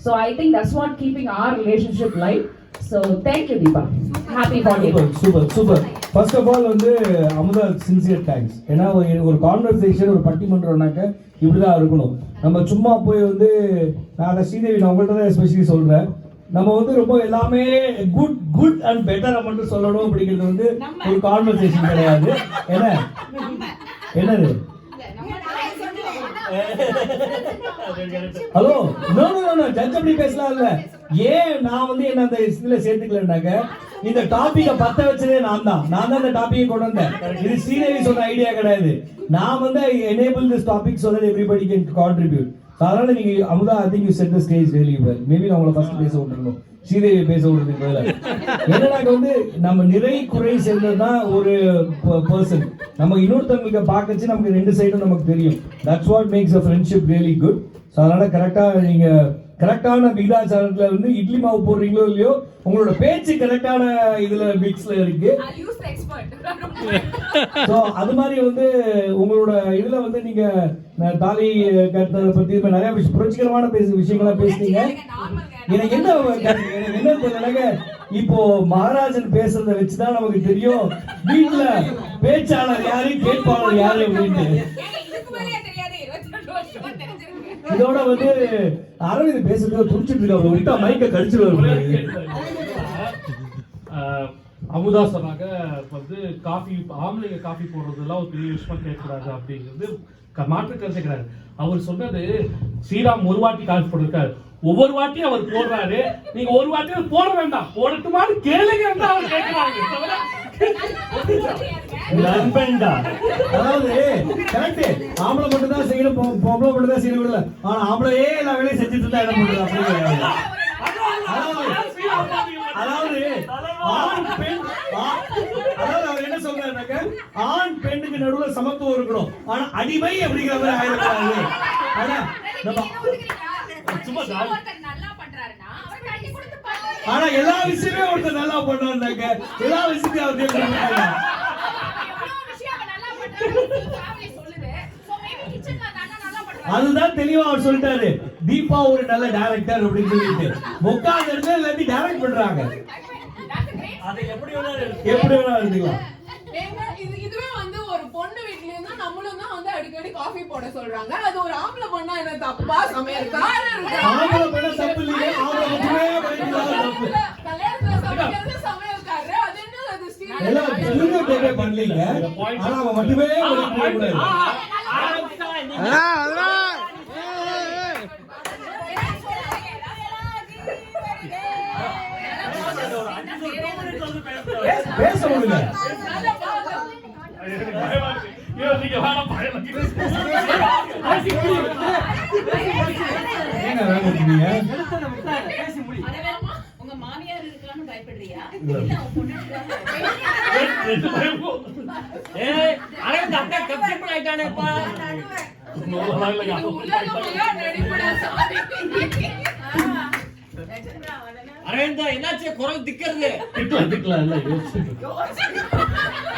So I think that's what keeping our relationship live. So thank you Deepa. Happy birthday. Super. First of all வந்து அமுதா சின்சியர் தேங்க்ஸ். ஏன்னா ஒரு கான்வர்சேஷன் ஒரு பட்டிமன்றம்னாக்க இப்படிதான் இருக்கணும். நம்ம சும்மா போய் வந்து நான் ஸ்ரீதேவி நான் உங்கள்கிட்ட தான் எஸ்பெஷலி சொல்றேன், நம்ம வந்து ரொம்ப எல்லாமே குட் அண்ட் பெட்டரை மட்டும் சொல்லணும் அப்படிங்கிறது வந்து ஒரு கான்வர்சேஷன் கிடையாது. என்னது ஹலோ நோ ஜட்ஜ் அப்படி பேசலாம் இல்ல. ஏன் நான் வந்து என்ன அந்த இதுல சேர்த்துக்கலன்னாக்க, இந்த டாபிக்கை பத்த வச்சதே நான் தான் இந்த டாபிக்கை கொண்டு வந்தேன். இது ஸ்ரீதேவி சொன்ன ஐடியா கிடையாது. நான் வந்து enable this topic so that everybody can contribute. அதனால நீங்க Amudha, I think you set the stage really well. Maybe நான் உங்களை ஃபர்ஸ்ட் பேச விட்டுருக்கணும், ஸ்ரீதேவி பேச விடுறதுக்கு பதிலா. என்னன்னாக்க வந்து நம்ம நிறை குறை சேர்ந்ததுதான் ஒரு பர்சன். நம்ம இன்னொருத்தவங்களுக்கு பார்க்கச்சு நமக்கு ரெண்டு சைடும் நமக்கு தெரியும். That's what makes a friendship really good. So அதனால கரெக்டா நீங்க கரெக்டான விகிதாச்சாரத்துல வந்து இட்லி மாவு போடுறீங்களோ இல்லையோ, உங்களோட பேச்சு கரெக்டான இதுல மிக்ஸ்ல இருக்கு. ஸோ அது மாதிரி வந்து உங்களோட இதுல வந்து நீங்க தாலி கட்டுறதை பத்தி நிறைய புரட்சிகரமான விஷயங்கள்லாம் பேசுனீங்க. எனக்கு என்ன தெரியலங்க, இப்போ மகாராஜன் பேசுறத வச்சுதான் நமக்கு தெரியும் வீட்டுல பேச்சாளர் யாரு கேட்பாளர் யாரு அப்படின்ட்டு. இதோட வந்து அரவிந்த் பேசுறதுக்கு துடிச்சிட்டு இருக்காங்க, விட்டா மைக்க கடிச்சிருவாரு. அமுதா சொன்னாங்க வந்து காஃபி, ஆம்பளைங்க காஃபி போடுறதுலாம் ஒரு பெரிய விஷயமா கேட்கக்கூடாது அப்படிங்கிறது மாற்று கருத்து கிடையாது. அவர் சொன்னது ஸ்ரீராம் ஒரு வாட்டி காஃபி போட்டிருக்காரு, ஒவ்வொரு வாட்டியும் அவர் போடுறாரு, நீங்க ஒரு வாட்டி போட வேண்டாம், போடட்டுமான்னு கேளுங்க அவர் கேட்கிறாங்க. அதாவது கரெக்ட், ஆம்பளை மட்டும் தான் செய்யணும், பொம்பளை மட்டும் தான் செய்யணும் இல்ல, ஆனா ஆம்பளையே எல்லா வேலையும் செஞ்சுட்டு இருந்தா என்ன பண்றது அப்படி. அதாவது ஆண் பெண், அதாவது அவர் என்ன சொல்றாருனாக்க ஆண் பெண்ணுக்கு நடுவுல சமத்துவம் இருக்கணும், ஆனா அடிமை அப்படிங்கிற மாதிரி ஆயிடக்கூடாது. ஆனா ஆனா எல்லா விஷயமே ஒருத்தர் நல்லா பண்ணாருனாக்க எல்லா விஷயத்தையும் அவர் அதுதான் தெளிவா அவர் சொல்லிட்டாரு. தீபா ஒரு நல்ல டைரக்டர் அப்படின்னு சொல்லிட்டு உட்கார்ந்து இருந்து எல்லாத்தையும் டைரக்ட் பண்றாங்க. அது எப்படி வேணா இருக்கலாம். இதுவே வந்து ஒரு பொண்ணு வீட்லயும் தான் நம்மளும் தான் வந்து அடிக்கடி காஃபி போட சொல்றாங்க. அது ஒரு ஆம்பளை பொண்ணா என்ன தப்பா? சமையல்காரர் ஆம்பளை பொண்ணு தப்பு இல்லையே, ஆம்பளை மட்டுமே தப்பு. கல்யாணத்துல சமைக்கிறது சமையல்காரர், அது என்ன அது ஸ்டீல் எல்லாம் நீங்க டேக்கே பண்ணலீங்க, ஆனா அவ மட்டுமே கூடாது. பேச முடியல. உங்க மாமியார் இருக்கான்னு பயப்படுறியா? அரவிந்தா என்னாச்சு குரல் திக்கிறது? திக்கலாம் இல்ல,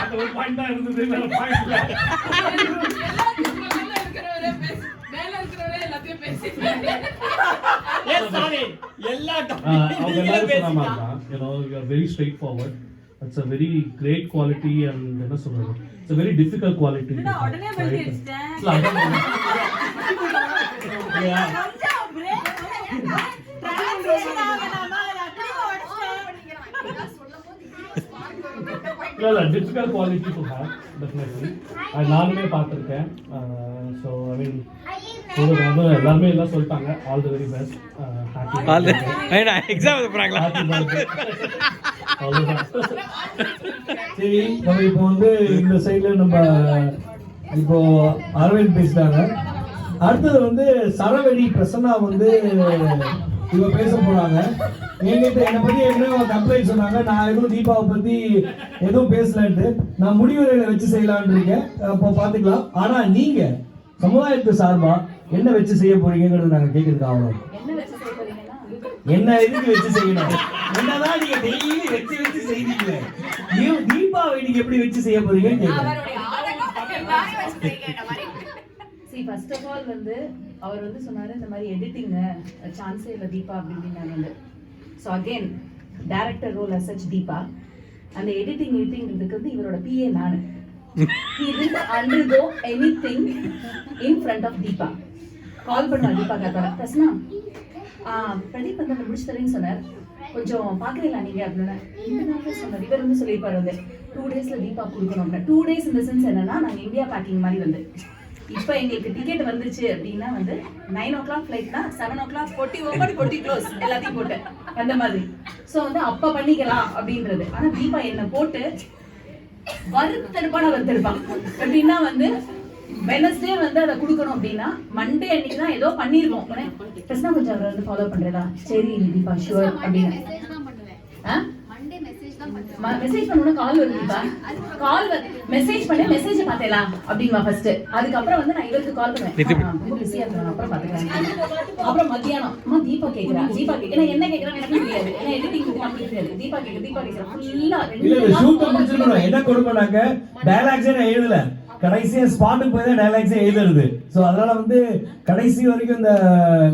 அது ஒரு பாயிண்ட் தான் இருந்தது. மேல பாயிண்ட் இல்ல, மேல இருக்கிறவரே எல்லாத்தையும் பேசிட்டாங்க. எல்லா அவங்க எல்லாரும் சொன்ன மாதிரி தான், you know, you are very straightforward. It's a very great quality and என்ன சொல்றது, it's a very difficult quality. உடனே பண்ணிட்டேன். இல்ல difficult quality to have definitely. அது நானுமே பார்த்துருக்கேன். ஸோ ஐ மீன் வந்து எல்லாருமே எல்லாம் சொல்லிட்டாங்க. All the very best, happy exam எழுதுறாங்களா? சரி, நம்ம இப்போ வந்து இந்த சைடுல நம்ம இப்போ அரவிந்த் பேசிட்டாங்க. அடுத்தது வந்து சரவெடி பிரசன்னா வந்து இவ பேச போறாங்க. என்கிட்ட என்னை பத்தி என்ன கம்ப்ளைண்ட் சொன்னாங்க, நான் எதுவும் தீபாவை பத்தி எதுவும் பேசலன்ட்டு. நான் முடிவுரையில வச்சு செய்யலான்னு இருக்கேன், அப்போ பாத்துக்கலாம். ஆனா நீங்க சமுதாயத்து சார்பா என்ன வச்சு செய்ய போறீங்கிறது நாங்க கேட்கறதுக்கு ஆகணும். என்ன எதுக்கு வச்சு செய்யணும்? என்னதான் நீங்க டெய்லி வச்சு செய்வீங்க, தீபாவை நீங்க எப்படி வச்சு செய்ய போறீங்கன்னு கேட்கறேன். ஃபர்ஸ்ட் ஆஃப் ஆல் வந்து அவர் வந்து சொன்னாரு இந்த மாதிரி எடிட்டிங் சான்ஸே இல்லை தீபா அப்படின்னு. நான் வந்து so again director role as such Deepa. அந்த எடிட்டிங்கிறதுக்கு வந்து இவரோட பிஏ நான். He didn't undergo anything in front of Deepa. கால் பண்ணா தீபா கேட்டாங்க, பிரசன்னா பிரதீப் வந்து முடிச்சு தரேன்னு சொன்னார், கொஞ்சம் பார்க்குறீங்களா நீங்கள் அப்படின்னு. இந்த நாளில் சொன்னார். இவர் வந்து சொல்லியிருப்பார் வந்து 2 days தீபா கொடுக்கணும் அப்படின்னு. 2 days இந்த சென்ஸ் என்னன்னா, நாங்கள் இந்தியா பேக்கிங் மாதிரி வந்து இப்போ எங்களுக்கு டிக்கெட் வந்துச்சு அப்படின்னா வந்து 9 o'clock ஃப்ளைட்னா 7 o'clock பொட்டி ஓப்பன் பொட்டி க்ளோஸ் எல்லாத்தையும் போட்டு அந்த மாதிரி. ஸோ வந்து அப்போ பண்ணிக்கலாம் அப்படின்றது. ஆனால் தீபா என்னை போட்டு வறுத்தெடுப்பான வறுத்தெடுப்பான் எப்படின்னா வந்து வெனஸ்டே வந்து அதை கொடுக்கணும் அப்படின்னா மண்டே அன்னைக்கு தான் ஏதோ பண்ணிருக்கோம். பிரச்சனை கொஞ்சம் அவர் வந்து ஃபாலோ பண்றதா? சரி தீபா ஷுவர் அப்படின்னு மெசேஜ் பண்ணனும். கால் வருதுப்பா, கால் மெசேஜ் பண்ணி மெசேஜ் பார்த்தேலா அப்படிமா ஃபர்ஸ்ட். அதுக்கப்புறம் வந்து நான் இவருக்கு கால் பண்ணுவேன், ரொம்ப பிஸியா இருக்கேன் அப்புறம் பாத்துக்கிறேன். அப்புறம் மத்தியானம் அம்மா தீபா கேக்குறா என்ன கேக்குறான்னு எனக்கு தெரியாது, ஏன்னா எடிட்டிங் நம்மளுக்கு தெரியாது. தீபா கேக்குறா ஃபுல்லா ஷூட் முடிச்சிருக்கோம். என்ன கொடுப்பனாக்க டயலாக்ஸே நான் எழுதல, கடைசியா ஸ்பாட்டுக்கு போய் தான் டயலாக்ஸே எழுதுறது. சோ அதனால வந்து கடைசி வரைக்கும் இந்த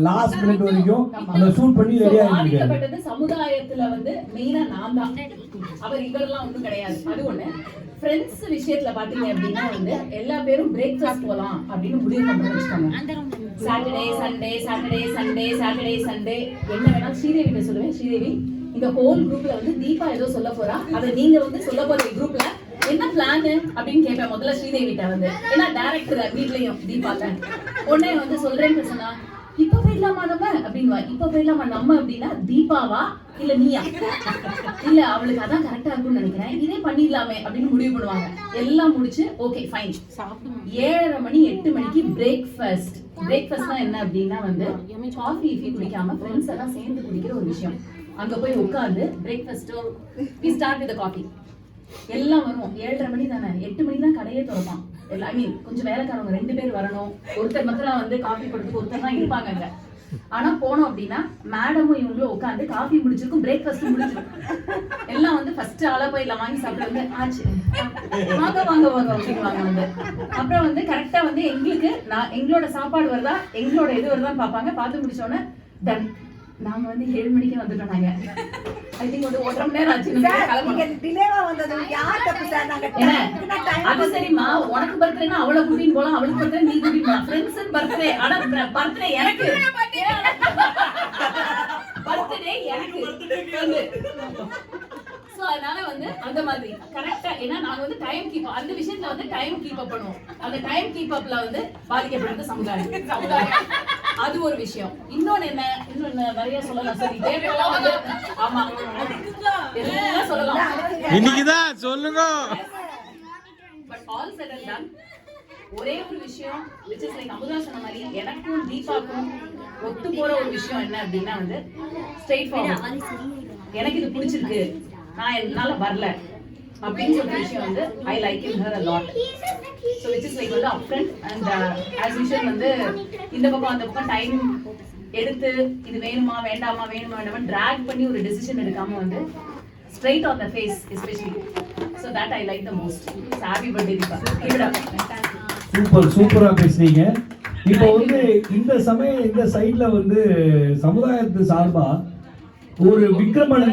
லாஸ்ட் மினிட் வரைக்கும் அந்த ஷூட் பண்ணி ரெடியா பாதிக்கப்பட்டது சமுதாயத்துல வந்து மெயினா நான் தான், அவர் இவரெல்லாம் ஒண்ணும் கிடையாது. அது ஒண்ணு. ஃப்ரெண்ட்ஸ் விஷயத்துல பாத்தீங்க அப்படின்னா வந்து எல்லா பேரும் பிரேக்ஃபாஸ்ட் போலாம் அப்படின்னு முடிவு பண்ணி வச்சுக்கோங்க. Saturday Sunday Saturday Sunday Saturday Sunday என்ன வேணா ஸ்ரீதேவி சொல்லுவேன், ஸ்ரீதேவி இந்த ஹோல் குரூப்ல வந்து தீபா ஏதோ சொல்ல போறா, அதை நீங்க வந்து சொல்ல போற குரூப்ல என்ன பிளான் அப்படின்னு கேட்பேன் முதல்ல ஸ்ரீதேவிட்ட வந்து. ஏன்னா டைரக்டர் வீட்லயும் தீபால உடனே வந்து சொல்றேன்னு சொன்னா இப்ப போயிடலாமா நம்ம அப்படின்வா. இப்ப போயிடலாமா நம்ம அப்படின்னா தீபாவா இல்ல நீயா, இல்ல அவளுக்கு அதான் கரெக்டா இருக்கும்னு நினைக்கிறேன், இதே பண்ணிடலாமே அப்படின்னு முடிவு பண்ணுவாங்க. எல்லாம் முடிச்சு ஓகே ஃபைன் 7:30 மணி 8 மணிக்கு பிரேக்ஃபாஸ்ட். பிரேக்ஃபாஸ்ட்னா என்ன அப்படின்னா வந்து காஃபி குடிக்காம ஃப்ரெண்ட்ஸ் எல்லாம் சேர்ந்து குடிக்கிற ஒரு விஷயம். அங்க போய் உட்கார்ந்து பிரேக்ஃபாஸ்டோ வி ஸ்டார்ட் வித் காஃபி எல்லாம் வருவோம். 7:30 மணி தானே, 8 மணி தான் கடையே திறப்பான். ஐ மீன் கொஞ்சம் வேலைக்காரவங்க 2 பேர் வரணும், ஒருத்தர் மாத்திரம் வந்து காஃபி கொடுத்து ஒருத்தர் தான் இருப்பாங்க அங்க. ஆனா போனோம் அப்படின்னா மேடமும் இவங்களும் உட்காந்து காஃபி முடிச்சிருக்கும், பிரேக்ஃபாஸ்ட் முடிச்சிருக்கும். எல்லாம் வந்து ஃபர்ஸ்ட் ஆளா போய் எல்லாம் வாங்கி சாப்பிட வந்து ஆச்சு வாங்க வாங்க வாங்க அப்படின்வாங்க வந்து. அப்புறம் வந்து கரெக்டா வந்து எங்களுக்கு எங்களோட சாப்பாடு வருதா எங்களோட இது வருதான்னு பார்ப்பாங்க. பார்த்து முடிச்சோன்னே டன். நாங்க வந்து 7 மணிக்கு வந்துட்டோம். நாங்க ஐ திங்க் வந்து 1.5 மணி நேரம் ஆச்சு. அது சரிம்மா, உனக்கு பர்த்டேனா அவளை கூட்டின்னு போலாம், அவளுக்கு பர்த்டே நீ கூட்டின்னு போலாம். ஃப்ரெண்ட்ஸ் பர்த்டே, ஆனா பர்த்டே எனக்கு பர்த்டே எனக்கு வந்து. சோ அதனால வந்து அந்த மாதிரி கரெக்டா, ஏன்னா நாங்க வந்து டைம் கீப் அந்த விஷயத்துல வந்து டைம் கீப் அப் பண்ணுவோம். அந்த டைம் கீப் அப்ல வந்து பாதிக்கப்படுறது சமுதாயம். அது ஒரு விஷயம். இன்னொன்னு என்ன, இன்னொன்னு நிறைய சொல்லலாம். சரி தேவையெல்லாம் வந்து ஆமா எல்லாம் சொல்லலாம் இன்னைக்குதான் சொல்லுங்க. But all set and ton ஒரே ஒரு விஷயம் which is like அமுதா சொன்ன மாதிரி எனக்கும் தீபாக்கும் ஒத்து போற ஒரு விஷயம் என்ன அப்படின்னா வந்து ஸ்ட்ரெயிட் ஃபார்வர்ட். எனக்கு இது பிடிச்சிருக்கு, நான் என்னால வரல அப்படின்னு சொல்ற விஷயம் வந்து I like in her a lot. So which is like வந்து upfront and as usual வந்து இந்த பக்கம் அந்த பக்கம் டைம் எடுத்து இது வேணுமா வேண்டாமா drag பண்ணி ஒரு decision எடுக்காம வந்து straight on the face especially. So that I like the most. So happy birthday Deepa. Keep it up. சூப்பரா பேசுறீங்க. இப்போ வந்து இந்த சமயம் இந்த சைட்ல வந்து சமுதாயத்து சார்பா ஒரு விக்ரமன்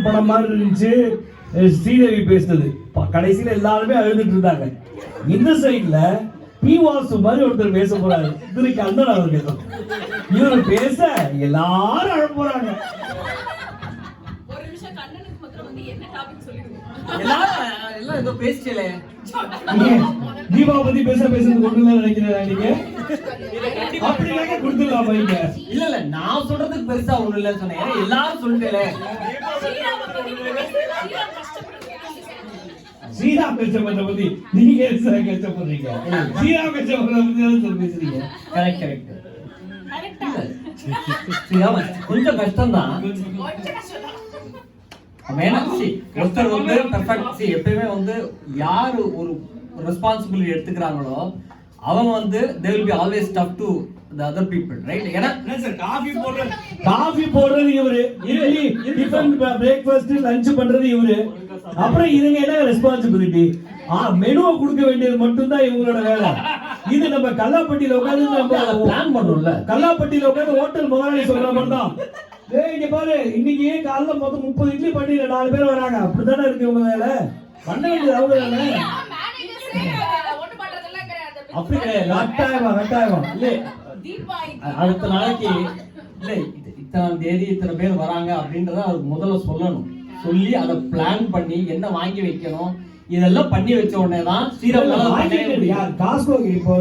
படம் மாதிரி இருந்துச்சு ஸ்ரீதேவி பேசுனது. கடைசியில எல்லாருமே அழுதுட்டு இருந்தாங்க. இந்த சைட்ல பீவாசு மாதிரி ஒருத்தர் பேச போறாரு, திரு கண்ணன் அவர்கள். இவரு பேச எல்லாரும் அழ போறாங்க. ஒரு நிமிஷம் கண்ணனுக்கு மட்டும் வந்து என்ன டாபிக் சொல்லிடுங்க. எல்லாம் ஏதோ பேசிச்சலே. தீபாவளி பேசுறது கொண்டு நினைக்கிறேன் நீங்க அப்படியே கொடுத்துடலாம். இல்ல நான் சொல்றதுக்கு பெருசா ஒண்ணு இல்லன்னு சொன்னேன், எல்லாரும் சொல்லிட்டே. ஸ்ரீராம் கஷ்டப்பட்ட பத்தி நீங்க கஷ்டப்படுறீங்க, ஸ்ரீராம் கஷ்டப்பட்ட பத்தி பேசுறீங்க. கரெக்ட். கொஞ்சம் கஷ்டம் தான். ஒருத்தர் வந்து பெர்ஃபெக்ட். எப்பயுமே வந்து யாரு ஒரு ரெஸ்பான்சிபிலிட்டி எடுத்துக்கிறாங்களோ அவங்க வந்து they will be always tough to the other people, right? ஏன்னா சார் காபி போடுறது இவரு, இட்லி டிஃபன் பிரேக்ஃபாஸ்ட் லஞ்ச் பண்றது இவரு, அப்புறம் இதுங்க என்ன ரெஸ்பான்சிபிலிட்டி? மெனுவை கொடுக்க வேண்டியது மட்டும் தான் இவங்களோட வேலை. இது நம்ம கல்லாப்பட்டியில உட்காந்து நம்ம பிளான் பண்ணோம்ல, கல்லாப்பட்டியில உட்காந்து ஹோட்டல் முதலாளி சொல்ற மாதிரி தான். இங்க பாரு இன்னைக்கு காலைல மொத்தம் 30 இட்லி பண்ணிட்டு 4 பேர் வராங்க. அப்படித்தானே இருக்கு உங்க வேலை, பண்ண வேண்டியது அவங்க தானே. அப்படி கட்டாயமா இல்ல அடுத்த நாளைக்கு இல்ல இத்தனாம் தேதி இத்தனை பேர் வராங்க அப்படின்றத அவருக்கு முதல்ல சொல்லணும். சொல்லி அதை பிளான் பண்ணி என்ன வாங்கி வைக்கணும் இதெல்லாம் பண்ணி வச்ச உடனே தான் ஸ்ரீராம் காஸ்கோ. இப்போ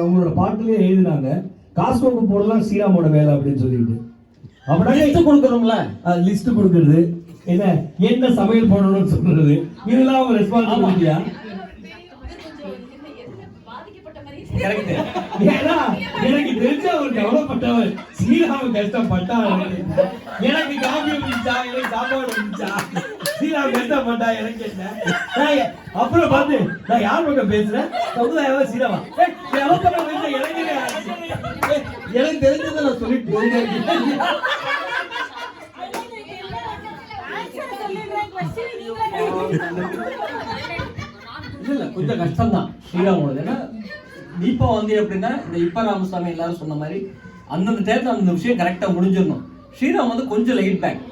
அவங்களோட பாட்டுலயே எழுதினாங்க காஸ்கோக்கு போடலாம் ஸ்ரீராமோட வேலை அப்படின்னு சொல்லிட்டு. அப்படின்னா லிஸ்ட் கொடுக்கறோம்ல, லிஸ்ட் கொடுக்கறது என்ன சமையல் பண்ணணும்னு சொல்றது, இதெல்லாம் அவங்க ரெஸ்பான்சிபிலிட்டியா? கரெக்ட். ஏன்னா எனக்கு தெரிஞ்ச ஒரு கவலைப்பட்டவர் ஸ்ரீராம் கஷ்டப்பட்டான். எனக்கு காஃபி இருந்துச்சா, எனக்கு சாப்பாடு இருந்துச்சா, ஸ்ரீராம் கஷ்டப்பட்டா எனக்கு என்ன? அப்புறம் பார்த்து நான் யார் பக்கம் பேசுறேன், சமுதாயமா ஸ்ரீராமா எனக்கு தெரிஞ்சதை நான் சொல்லிட்டு போயிருக்கேன். இல்ல கொஞ்சம் கஷ்டம் தான் ஸ்ரீராமோட. ஏன்னா தீபா வந்து எப்படின்னா இந்த இப்ப ராமசாமி எல்லாரும் சொன்ன மாதிரி அந்தந்த டயத்துல அந்த விஷயம் கரெக்டா முடிஞ்சிடணும். ஸ்ரீராம் வந்து கொஞ்சம் லைட் பேக்,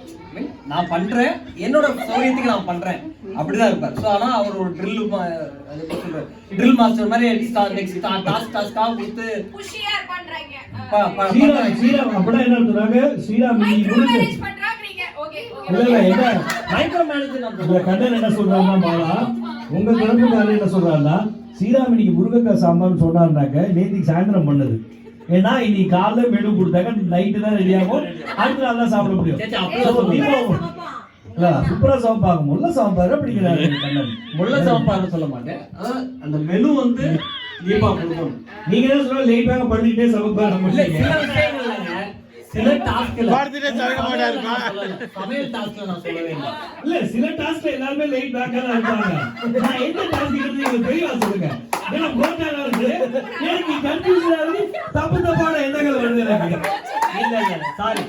நான் பண்றேன் என்னோட சௌரியத்துக்கு நான் பண்றேன் அப்படிதான் இருப்பார். ஸோ ஆனால் அவர் ஒரு ட்ரில் மாஸ்டர் மாதிரி நெக்ஸ்ட் டாஸ்கா கொடுத்து ஸ்ரீராம் அப்படின்னா என்ன சொன்னாங்க, ஸ்ரீராம் மைக்ரோ மேனேஜர் கண்ணன் என்ன சொல்றாருன்னா, பாலா உங்க குழந்தைக்காரர் என்ன சொல்றாருன்னா, ஸ்ரீராம் இன்னைக்கு முருங்கைக்காய் சாம்பார்னு சொன்னாருனாக்க நேற்றுக்கு சாயந்தரம் பண்ணது. ஏன்னா இன்னைக்கு காலைல மெனு கொடுத்தாக்க நைட்டு தான் ரெடி ஆகும், அடுத்த நாள் தான் சாப்பிட முடியும். சூப்பரா சமைப்பாங்க, முல்லை சாம்பார் அப்படிங்கிறாரு கண்ணன். முல்லை சாம்பார்னு சொல்ல மாட்டேன், அந்த மெனு வந்து தீபா கொடுக்கணும். நீங்க என்ன சொல்ற லேட் பேக்க பண்ணிட்டே சமைப்பாரு. சில டாஸ்க்ல சமையல் டாஸ்க்ல நான் சொல்லவே இல்லை. இல்ல சில டாஸ்க்ல எல்லாருமே லைட் பேக்கா தான் இருப்பாங்க. நான் எந்த டாஸ்க் நீங்க தெளிவா சொல்லுங்க. ஏன்னா போட்டால இருக்கு எனக்கு கன்ஃபியூஷன் ஆகுது, தப்பான எண்ணங்கள் வருது எனக்கு. இல்ல சாரி.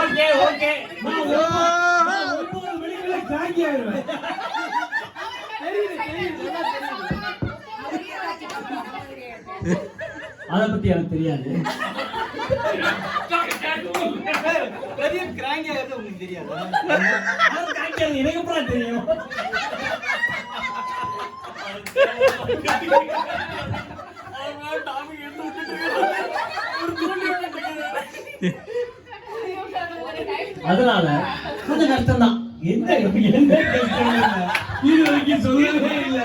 ஓகே ஓகே நான் 9 மணிக்குள்ள காங்கி ஆயிடுவேன். அத பத்தி எனக்கு தெரியாது. எனக்கு அப்புறம் தெரியும். அதனால கொஞ்சம் கஷ்டம் தான். என்ன கஷ்டம் இது வரைக்கும் சொல்லவே இல்லை.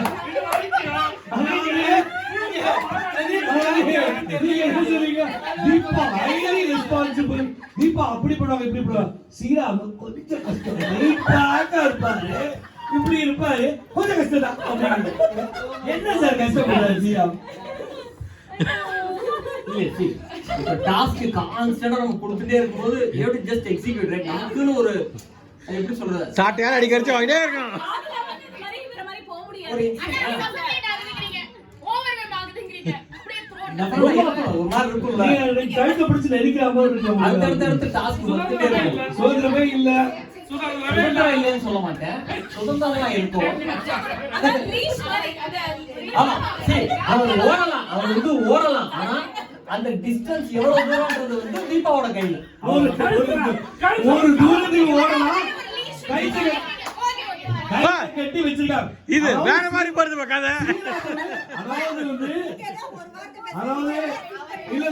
தீபா அப்படி பண்ணுவாங்க இப்படி பண்ணுவாங்க. ஸ்ரீராம் கொஞ்சம் கஷ்டம் இருப்பாரு, இப்படி இருப்பாரு, கொஞ்சம் கஷ்டம் தான். என்ன சார் கஷ்டப்படுறாரு ஸ்ரீராம்? டாஸ்க் கான்ஸ்டன்டா நம்ம கொடுத்துட்டே இருக்கும்போது you have to just execute right. நமக்குன்னு ஒரு எப்படி சொல்றது, சாட்டையால அடிக்கடிச்சு வாங்கிட்டே இருக்கணும். ஒரு மாதிரி இருக்கும்ல, கழுத்தை பிடிச்சு நெரிக்கிற மாதிரி இருக்கும். அடுத்தடுத்த டாஸ்க் வந்துட்டே இருக்கும். சுதந்திரமே இல்ல, சுதந்திரம் இல்லைன்னு சொல்ல மாட்டேன், சுதந்திரமா இருக்கும். ஆமா சரி, அவர் ஓடலாம், அவர் வந்து ஓடலாம், ஆனா அந்த டிஸ்டன்ஸ் எவ்வளவு தூரம்ன்றது வந்து தீபாவோட கையில. ஒரு தூரத்துக்கு ஓடலாம், கட்டி வச்சிருக்காங்க. இது வேற மாதிரி போறது கதை. அதாவது வந்து இல்ல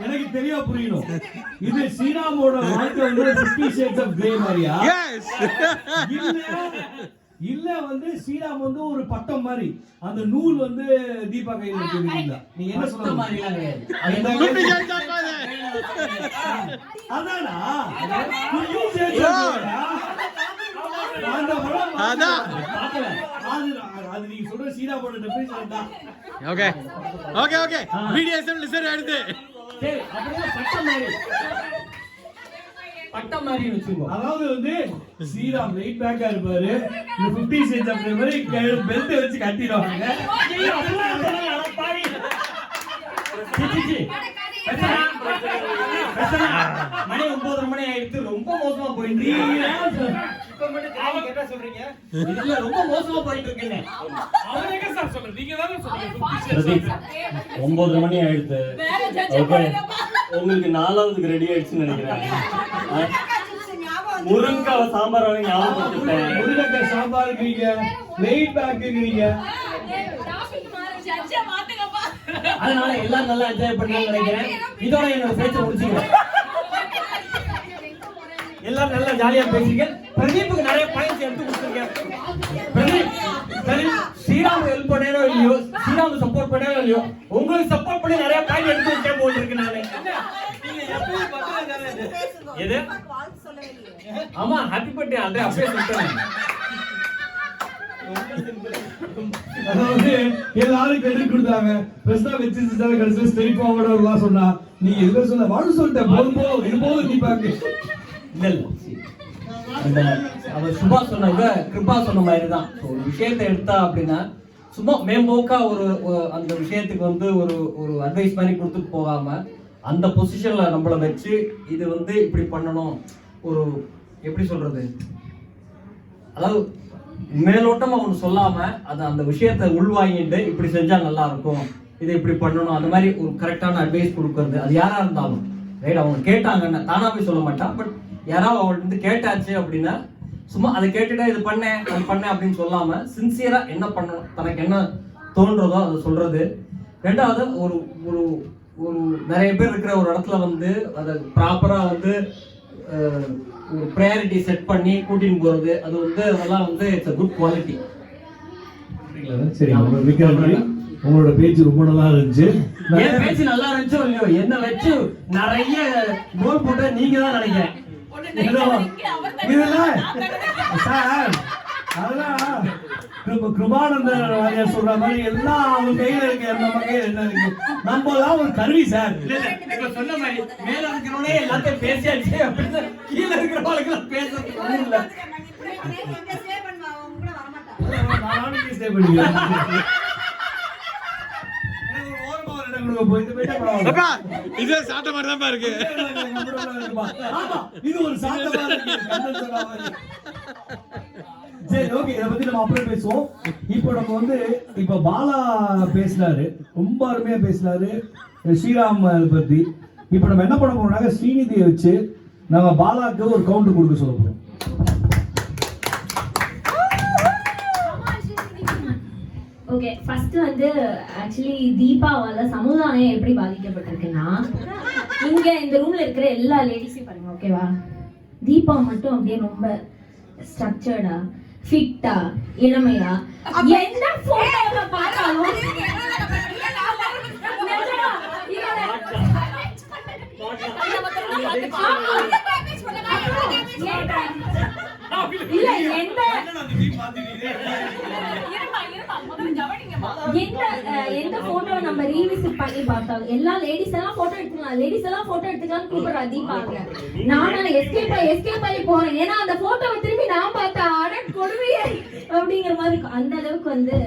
எனக்கு தெளிவா புரியணும். இது ஸ்ரீராமோட வாழ்க்கை வந்து 50 Shades of Grey மாதிரியா? இல்ல வந்து ஸ்ரீராம் வந்து ஒரு பட்டம் மாதிரி, அந்த நூல் வந்து தீபா கையில இருக்குங்களா? நீங்க என்ன சொல்ற மாதிரி எல்லாம் கிடையாது. அதானா அது நீங்க சொல்ற ஸ்ரீராமோட டெஃபினிஷன் தான். Okay okay okay BDSM listen எடுத்து சரி அப்படியே பட்டம் மாதிரி வெச்சுங்க. அதாவது வந்து ஸ்ரீராம் லைட் பேக்கா இருப்பாரு, இந்த 50 Shades of Grey மாதிரி பெல்ட் வச்சு கட்டிடுவாங்க. மணி 9 மணி ஆயிடுச்சு, ரொம்ப மோசமா போயிட்டு சொல்றீங்க. இல்ல ரொம்ப மோசமா போயிட்டு இருக்கீங்க. அவரே சார் சொல்லுங்க, நீங்க தானே சொல்றீங்க. பிரதீப் 9 மணி ஆயிடுச்சு. ஓகே உங்களுக்கு 4வது ரெடி ஆயிடுச்சுன்னு நினைக்கிறேன். முருங்கைக்காய் சாம்பார் வாங்கி ஞாபகப்படுத்திட்டேன். முருங்கைக்காய் சாம்பார் இருக்கீங்க, லைட் பேக் இருக்கீங்க. அதனால எல்லாரும் நல்லா என்ஜாய் பண்ணலாம்னு நினைக்கிறேன். இதோட என்னோட பேச்சை முடிச்சுக்கிறேன். எல்லாரும் நல்லா ஜாலியா பேசுறீங்க. பிரதீப்புக்கு நிறைய பாயிண்ட்ஸ் எடுத்து கொடுத்துருக்கேன். பிரதீப் ஸ்ரீராம் ஹெல்ப் பண்ணேனோ இல்லையோ, ஸ்ரீராம் சப்போர்ட் பண்ணேனோ இல்லையோ, உங்களுக்கு சப்போர்ட் பண்ணி நிறைய பாயிண்ட் எடுத்து விட்டேன் போட்டுருக்கேன் நானு. எது? ஆமா ஹாப்பி பர்த்டே அப்படியே சொல்லிட்டேன். அதாவது எல்லாரும் கிரெடிட் கொடுத்தாங்க. பெருசா வச்சு செஞ்சாலும் கடைசியில் ஸ்ட்ரெயிட் ஃபார்வர்டா சொன்னா நீங்க எதுவும் சொல்ல வாழ் சொல்லிட்டேன். போதும் இது போதும் தீபாக்கு. இல்ல அந்த அவர் சுபா சொன்ன கிருபா சொன்ன மாதிரி தான். ஒரு விஷயத்தை எடுத்தா அப்படின்னா சும்மா மேம்போக்கா அந்த விஷயத்துக்கு வந்து ஒரு அட்வைஸ் மாதிரி கொடுத்துட்டு போகாம அந்த பொசிஷன்ல நம்மள வச்சு இது வந்து இப்படி பண்ணணும், ஒரு எப்படி சொல்றது, அதாவது மேலோட்டமா ஒன்று சொல்லாம அது அந்த விஷயத்தை உள்வாங்கிட்டு இப்படி செஞ்சா நல்லா இருக்கும், இதை இப்படி பண்ணணும், அந்த மாதிரி ஒரு கரெக்டான அட்வைஸ் கொடுக்கறது. அது யாரா இருந்தாலும் ரைட், அவங்க கேட்டாங்கன்னு தானா போய் சொல்ல மாட்டான். பட் யாராவது அவங்கள்ட்ட இருந்து கேட்டாச்சு அப்படின்னா சும்மா அதை கேட்டுட்டா இது பண்ணேன் அது பண்ணேன் அப்படின்னு சொல்லாம சின்சியரா என்ன பண்ணணும், தனக்கு என்ன தோன்றதோ அதை சொல்றது. ரெண்டாவது ஒரு ஒரு ஒரு நிறைய பேர் இருக்கிற ஒரு இடத்துல வந்து அதை ப்ராப்பரா வந்து ஒரு ப்ரையாரிட்டி செட் பண்ணி கூட்டின்னு போறது, அது வந்து அதெல்லாம் வந்து இட்ஸ் a குட் குவாலிட்டி. சரி, உங்களோட பேச்சு ரொம்ப நல்லா இருந்துச்சு. என் பேச்சு நல்லா இருந்துச்சோ இல்லையோ, என்ன வச்சு நிறைய கோல் போட்ட நீங்க தான் நினைக்கிறேன். கிருபானந்தர் சொல்ற மாதிரி எல்லாம் அவங்க கையில இருக்கு, நம்ம கையில என்ன இருக்கு, நம்ம எல்லாம் ஒரு கருவி சார். சொன்ன மாதிரி மேல இருக்கிறவனே எல்லாத்தையும் பேசியாச்சு அப்படின்னு கீழே இருக்கிறவங்களுக்கு எல்லாம் பேசுறது இல்ல. இது சாட்ட மாதிரி தான் இருக்கு. இது ஒரு சாட்டமா இருக்கு. சரி, ஓகே, இதை பத்தி நம்ம அப்புறம் பேசுவோம். இப்போ நம்ம வந்து இப்ப பாலா பேசினாரு, ரொம்ப அருமையா பேசினாரு ஸ்ரீராம் பத்தி. இப்போ நம்ம என்ன பண்ண போறோம்னாக்க ஸ்ரீநிதியை வச்சு நம்ம பாலாக்கு ஒரு கவுண்டர் கொடுக்க சொல்ல போறோம். ஓகே, ஃபர்ஸ்ட் வந்து ஆக்சுவலி தீபாவால சமுதாயம் எப்படி பாதிக்கப்பட்டிருக்குன்னா, இங்க இந்த ரூம்ல இருக்கிற எல்லா லேடிஸையும் பாருங்க, ஓகேவா? தீபா மட்டும் அப்படியே ரொம்ப ஸ்ட்ரக்சர்டா, ஃபிட்டா, இளமையா, எந்த போட்டோல பார்த்தாலும் இல்ல எந்த போட்டோ நம்ம ரீவிசிட் பண்ணி பார்த்தாலும் எல்லா லேடிஸ் எல்லாம் போட்டோ எடுத்துக்கலாம், லேடிஸ் எல்லாம் போட்டோ எடுத்துக்கலாம்னு கூப்பிடுறா தீபாங்க. நானும் எஸ்கேப் ஆகி போறேன், ஏன்னா அந்த போட்டோவை திரும்பி நான் பார்த்தா அட கொடுமையே அப்படிங்கிற மாதிரி இருக்கும். அந்த அளவுக்கு வந்து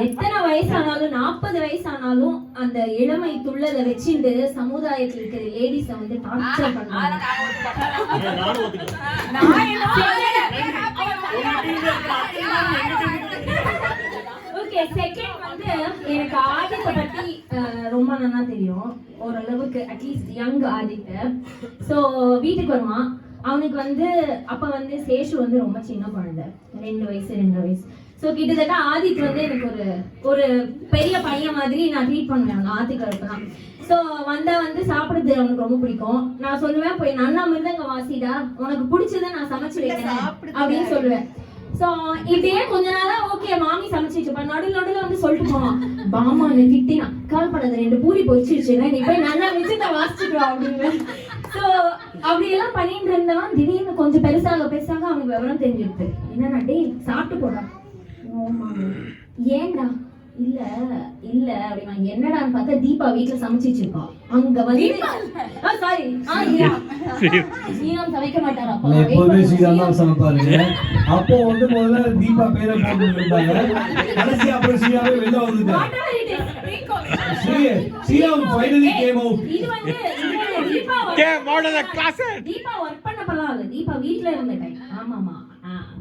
எத்தனை வயசானாலும் 40 வயசானாலும் அந்த இளமை துள்ளலை வச்சுட்டு சமுதாயத்தில் இருக்கிற லேடிஸ வந்து டார்ச்சர் பண்ணுவாங்க. ஓகே, செகண்ட் வந்து எனக்கு ஆதித்தை பத்தி ரொம்ப நல்லா தெரியும், ஓரளவுக்கு அட்லீஸ்ட் யங் ஆதித்தை. ஸோ வீட்டுக்கு வருவான், அவனுக்கு வந்து அப்ப வந்து சேஷு வந்து ரொம்ப சின்ன குழந்தை, 2 வயசு. ஸோ கிட்டத்தட்ட ஆதித் வந்து எனக்கு ஒரு பெரிய பையன் மாதிரி நான் ட்ரீட் பண்ணுவேன் ஆதிக்கு இருப்பேன். ஸோ வந்தா வந்து சாப்பிடுறது அவனுக்கு ரொம்ப பிடிக்கும். நான் சொல்லுவேன், போய் நன்னா மிருதங்க வாசிடா, உனக்கு பிடிச்சதை நான் சமைச்சு வைக்கிறேன் அப்படின்னு சொல்லுவேன். ஸோ இப்படியே கொஞ்ச நாளா ஓகே மாமி சமைச்சிட்டு நடுவில் வந்து சொல்லிட்டு போவான், பாமா திட்டினா கால் பண்ணது 2 பூரி பொரிச்சிருச்சுன்னா நீ போய் நல்லா மிச்சத்தை வாசிச்சுட்டு அப்படின்னு. ஸோ அப்படியெல்லாம் பண்ணிட்டு இருந்தவன் திடீர்னு கொஞ்சம் பெருசாக அவனுக்கு விவரம் தெரிஞ்சிருக்கு. என்னன்னா டேய் சாப்பிட்டு போடா, ஏண்டா இல்ல அப்படின்னா என்னடான்னு பார்த்தா தீபா வீட்டுல சமைச்சிட்டு இருக்கா. அங்க வந்து சாரி ஸ்ரீராம் சமைக்க மாட்டாரா? எப்போதுமே ஸ்ரீராம் தான் சமைப்பாருங்க. அப்போ வந்து முதல்ல தீபா பேரை போட்டு இருந்தாங்க, கடைசி அப்புறம் ஸ்ரீராமே வெளில வந்துட்டாங்க. Sriram finally came out. இது வந்து தீபா ஒர்க் பண்ணப்பலாம் இல்ல, தீபா வீட்டுல இருந்த டைம். ஆமாமா,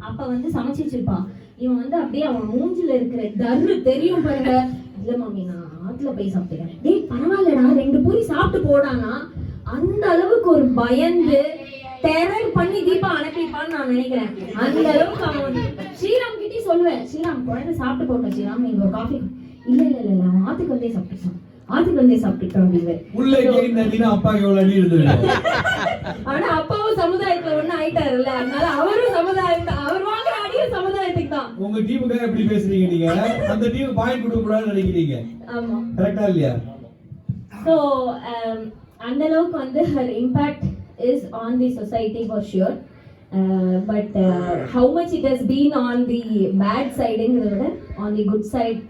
அப்ப வந்து சமைச்சிட்டு இருப்பான். இவன் வந்து அப்படியே அவன் மூஞ்சில இருக்கிற தர்ரு தெரியும் பாருங்க. இல்ல மம்மி நான் ஆத்துல போய் சாப்பிட்டேன். டேய் பரவாயில்லடா 2 பூரி சாப்பிட்டு போடானா, அந்த அளவுக்கு ஒரு பயந்து டெரர் பண்ணி தீபா அனுப்பிப்பான்னு நான் நினைக்கிறேன். அந்த அளவுக்கு அவன் ஸ்ரீராம் கிட்டே சொல்லுவேன், ஸ்ரீராம் குழந்தை சாப்பிட்டு போட்டோம், ஸ்ரீராம் நீங்க ஒரு காஃபி. இல்ல அவன் ஆத்துக்கு வந்தே சாப்பிட்டுட்டான் அப்படின்னு. ஆனா அப்பாவும் சமுதாயத்துல ஒண்ணு ஆயிட்டாருல்ல, அதனால அவரும் சமுதாயத்தை அவர் வாங்குற அடியும் சமுதாயத்துக்கு தான். உங்க டீமுக்காக எப்படி பேசுறீங்க நீங்க? அந்த டீம் பாயிண்ட் கொடுக்க கூடாதுன்னு நினைக்கிறீங்க. ஆமா, கரெக்டா இல்லையா? சோ அந்த அளவுக்கு வந்து her impact is on the society for sure. But how much it has been on the bad side on the good side,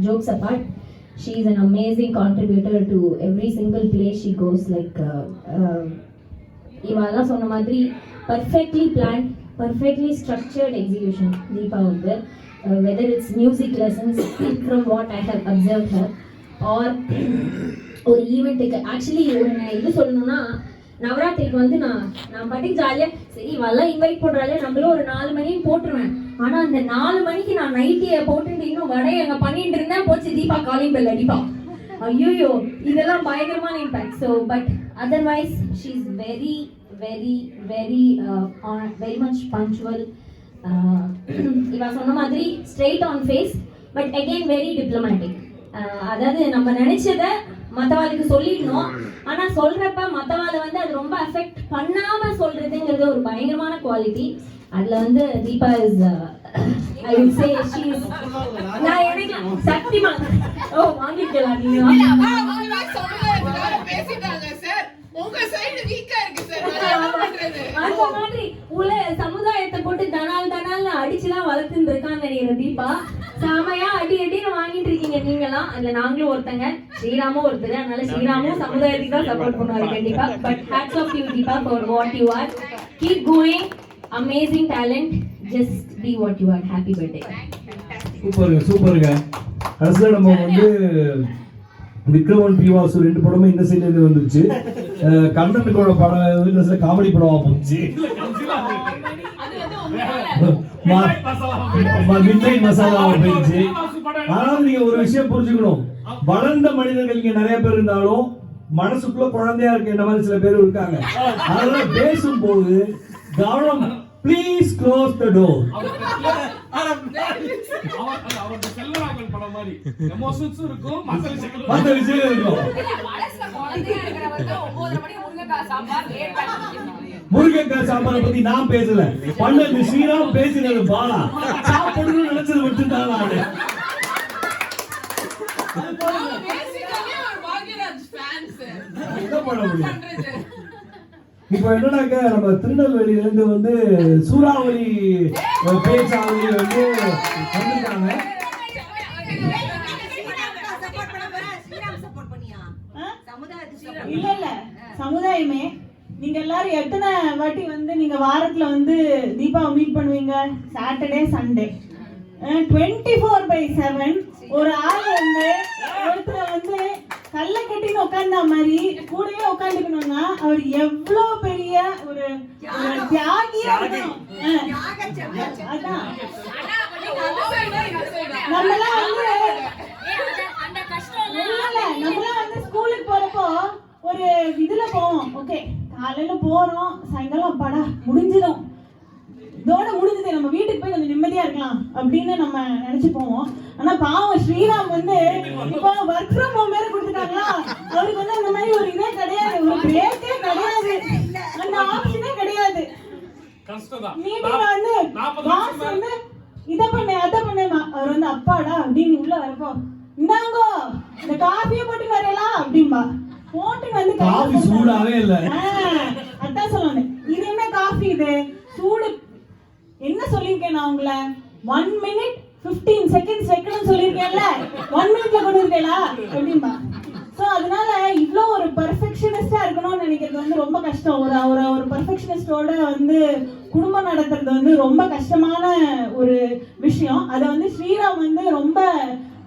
jokes apart, she is an amazing contributor to every single place she goes. Like இவாலாம் சொன்ன மாதிரி perfectly planned, perfectly structured execution Deepa வந்து. Whether it's music lessons from what I have observed her, or ஒரு ஈவெண்ட்டுக்கு actually இது சொல்லணும்னா நவராத்திரிக்கு வந்து நான் பாட்டுக்கு ஜாலியாக சரி இவெல்லாம் இன்வைட் பண்ணுறாலே நம்மளும் ஒரு 4 மணின்னு போட்டுருவேன். ஆனால் அந்த 4 மணிக்கு நான் நைட்டியை போட்டுட்டு இன்னும் வடையை அங்கே பண்ணிட்டு இருந்தேன். போச்சு தீபா காலிங் பெல் அடிப்பா. ஐயோ இதெல்லாம் பயங்கரமான impact. So but otherwise she is very very very very much punctual. இவ சொன்ன மாதிரி straight on face, but again very diplomatic. அதாவது நம்ம நினைச்சதை மற்றவாளுக்கு சொல்லிடணும், ஆனால் சொல்றப்ப மற்றவாளை வந்து அது ரொம்ப அஃபெக்ட் பண்ணாம சொல்றதுங்கிறது ஒரு பயங்கரமான குவாலிட்டி. அதுல வந்து Deepa is I would say she is நான் எனக்கு சத்தியமா வாங்கிக்கலாம் பேசிட்டாங்க சார். உங்க சைடு வீக்கா இருக்கு சார். அந்த மாதிரி உள்ள சமுதாயத்தை போட்டு தனால் அடிச்சுலாம் வளர்த்துட்டு இருக்காங்க நினைக்கிற தீபா. செமையா அடின்னு வாங்கிட்டு இருக்கீங்க நீங்களாம். அதுல நாங்களும் ஒருத்தங்க, ஸ்ரீராமும் ஒருத்தர். அதனால ஸ்ரீராமும் சமுதாயத்துக்கு தான் சப்போர்ட் பண்ணுவாரு கண்டிப்பா. But hats off you Deepa for what you are. Keep going, amazing talent, just be what you are. Happy birthday. சூப்பருங்க. கடைசியில் நம்ம வந்து விக்ரமன் பிவாசு 2 படமும் இந்த சைட்ல இருந்து வந்துருச்சு. கண்ணனுக்கோட படம் வந்து காமெடி படமா போச்சு. மிட்நைட் மசாலா போயிடுச்சு. ஆனால் நீங்க ஒரு விஷயம் புரிஞ்சுக்கணும், வளர்ந்த மனிதர்கள் இங்க நிறைய பேர் இருந்தாலும் மனசுக்குள்ள குழந்தையா இருக்க இந்த மாதிரி சில பேர் இருக்காங்க. அதனால பேசும்போது கவனம். Please close the door. மற்ற விஷயம் இருக்கும். முருங்கைக்காய் சாம்பாரை பத்தி நான் பேசல, பண்ணது ஸ்ரீராம், பேசினது பாலா. சாப்பிடணும்னு நினைச்சது விட்டுட்டாங்க. என்ன பண்ண முடியும்? இப்ப என்னன்னாக்க நம்ம திருநெல்வேலியில இருந்து வந்து சூறாவளி பேச்சாவளி வந்து வந்திருக்காங்க. இல்ல சமுதாயமே, நீங்க எல்லாரும் எத்தனை வாட்டி வந்து நீங்க வாரத்துல வந்து தீபாவை மீட் பண்ணுவீங்க? சாட்டர்டே சண்டே 24/7 ஒரு ஆள் வந்து ஒருத்தர் வந்து கல்ல கட்டின்னு உட்கார்ந்த மாதிரி கூடவே உட்காந்துக்கணும்னா அவர் எவ்வளவு பெரிய ஒரு தியாகியா இருக்கணும். அதான் நம்மளாம் வந்து ஸ்கூலுக்கு போறப்போ ஒரு இதுல போவோம். ஓகே, காலையில போறோம், சாயங்காலம் அப்பாடா முடிஞ்சிடும், இதோட முடிஞ்சது, நம்ம வீட்டுக்கு போய் கொஞ்சம் நிம்மதியா இருக்கலாம் அப்படின்னு நம்ம நினைச்சு போவோம். ஆனா பாவம் ஸ்ரீராம் வந்து இப்போ ஒர்க் ஃப்ரம் ஹோம் வேற கொடுத்துட்டாங்களா, அவருக்கு வந்து அந்த மாதிரி ஒரு இதே கிடையாது, ஒரு பிரேக்கே கிடையாது, அந்த ஆப்ஷனே கிடையாது. மீட்டிங்ல வந்து பாஸ் வந்து இதை பண்ணு அதை பண்ணுமா, அவர் வந்து அப்பாடா அப்படின்னு உள்ள வரப்போ இந்தாங்கோ இந்த காஃபியை போட்டு வரலாம் அப்படின்பா. போட்டு வந்து காஃபி சூடாவே இல்ல. அதான் சொல்லுவாங்க, இது என்ன காஃபி இது சூடு, என்ன சொல்லியிருக்கேன் நான் உங்களை 1 minute 15 seconds வைக்கணும்னு சொல்லியிருக்கேன்ல, 1 minute கொண்டு இருக்கேலா அப்படின்பா. ஸோ அதனால இவ்வளோ ஒரு பர்ஃபெக்ஷனிஸ்டா இருக்கணும்னு நினைக்கிறது வந்து ரொம்ப கஷ்டம். ஒரு பர்ஃபெக்ஷனிஸ்டோட வந்து குடும்பம் நடத்துறது வந்து ரொம்ப கஷ்டமான ஒரு விஷயம். அதை வந்து ஸ்ரீராம் வந்து ரொம்ப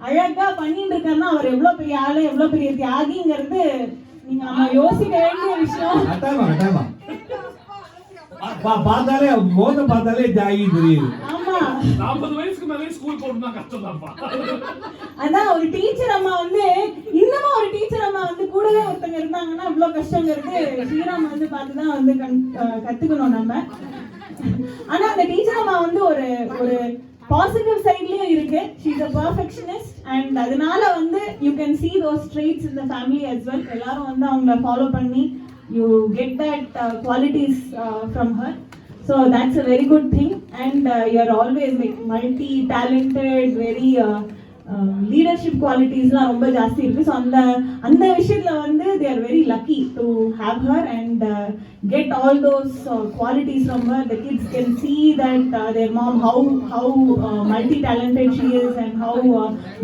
அழகா பண்ணிட்டு இருக்காருன்னா அவர் எவ்வளவு பெரிய ஆளு, எவ்வளவு பெரிய தியாகிங்கிறது நீங்க நம்ம யோசிக்க வேண்டிய விஷயம். பார்த்தாலே மோத பார்த்தாலே தியாகி தெரியுது. ஆமா, 40 வயசுக்கு மேலே ஸ்கூல் போகணும்னா கஷ்டம்தான்ப்பா. அதான் ஒரு டீச்சர் அம்மா வந்து இன்னமும் ஒரு டீச்சர் அம்மா வந்து கூடவே ஒருத்தங்க இருந்தாங்கன்னா இவ்வளவு கஷ்டங்கிறது ஸ்ரீராம் வந்து பார்த்துதான் வந்து கத்துக்கணும் நம்ம. ஆனா அந்த டீச்சர் அம்மா வந்து ஒரு ஒரு பாசிட்டிவ் சைட்லயும் இருக்கு. she is a perfectionist and அதனால வந்து you can see those traits in the family as well. எல்லாரும் வந்து அவங்கள ஃபாலோ பண்ணி you get that qualities from her, so that's a very good thing. And you are always like multi talented, very leadership குவாலிட்டிஸ்லாம் ரொம்ப ஜாஸ்தி இருக்கு. So அந்த விஷயத்துல வந்து they are very lucky to have her and get all those qualities from her. The kids can see that their mom how multi talented she is and how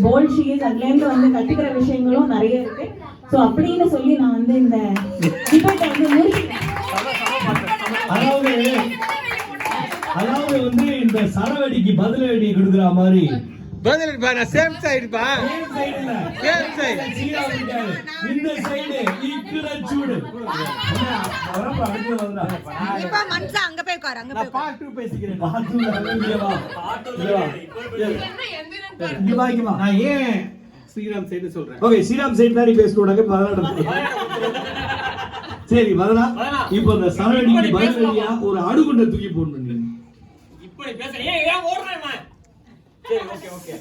bold she is. அதுலேருந்து வந்து கற்றுக்கிற விஷயங்களும் நிறைய இருக்கு. So அப்படின்னு சொல்லி நான் வந்து இந்த டிபேட்டை வந்து முடிக்கிறேன். அதாவது வந்து இந்த சரவடிக்கு பதிலடி கொடுக்குற மாதிரி பதில் பாரு சேம் சைடு பா சேம் சைடு இந்த சைடு இக்குலச்சூடு வரப்ப அடுத்து வந்தா இப்ப மன்சா அங்க போய் உட்காரு, அங்க போய் பார்ட் 2 பேசிக்கிறேன். பார்ட் 2 இங்கவா இங்கவா நான் ஏன் ஸ்ரீராம் சைடு சொல்றேன். ஓகே, ஸ்ரீராம் சைடு தான் நீ பேசக்கூடாது. சரி வரதா, இப்போ இந்த சரவடிக்கு பதிலடியா ஒரு அடுகுண்ட தூக்கி போடணும். நீ இப்படி பேச ஏன் ஓடுறேன் நான்? சரி ஓகே ஓகே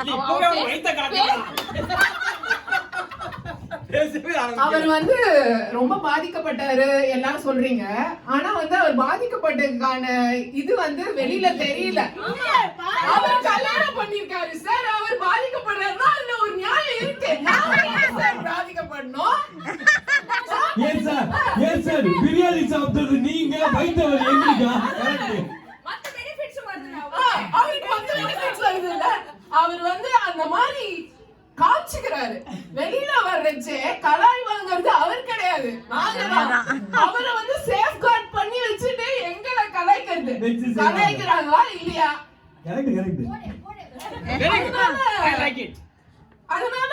இப்பவே வைத்த காட்டலாம். அவர் வந்து ரொம்ப பாதிக்கப்பட்டாரு எல்லாரும் சொல்றீங்க. ஆனா வந்து அவர் பாதிக்கப்பட்டதுக்கான இது வந்து வெளியில தெரியல. அவர் கல்யாணம் பண்ணிருக்காரு சார். அவர் பாதிக்கப்படுறாருன்னா அதுல ஒரு நியாயம் இருக்கு. சார் பாதிக்கப்படணும். ஏன் சார் பிரியாணி சாப்பிட்டது நீங்க, வைத்தவர் எங்களுக்கா? மத்த பெனிஃபிட்ஸ் வருதுனா அவருக்கு வந்து பெனிஃபிட்ஸ் வருதுல்ல. அவர் வந்து அந்த மாதிரி காட்சிக்கிறாரு. வெளியில வர்றச்சே கலாய் வாங்குறது அவர் கிடையாது, நாங்கதான். அவரை வந்து சேஃப் கார்ட் பண்ணி வச்சுட்டு எங்களை கலாய்க்கிறது. கலாய்க்கிறாங்களா இல்லையா? கரெக்ட். அதனால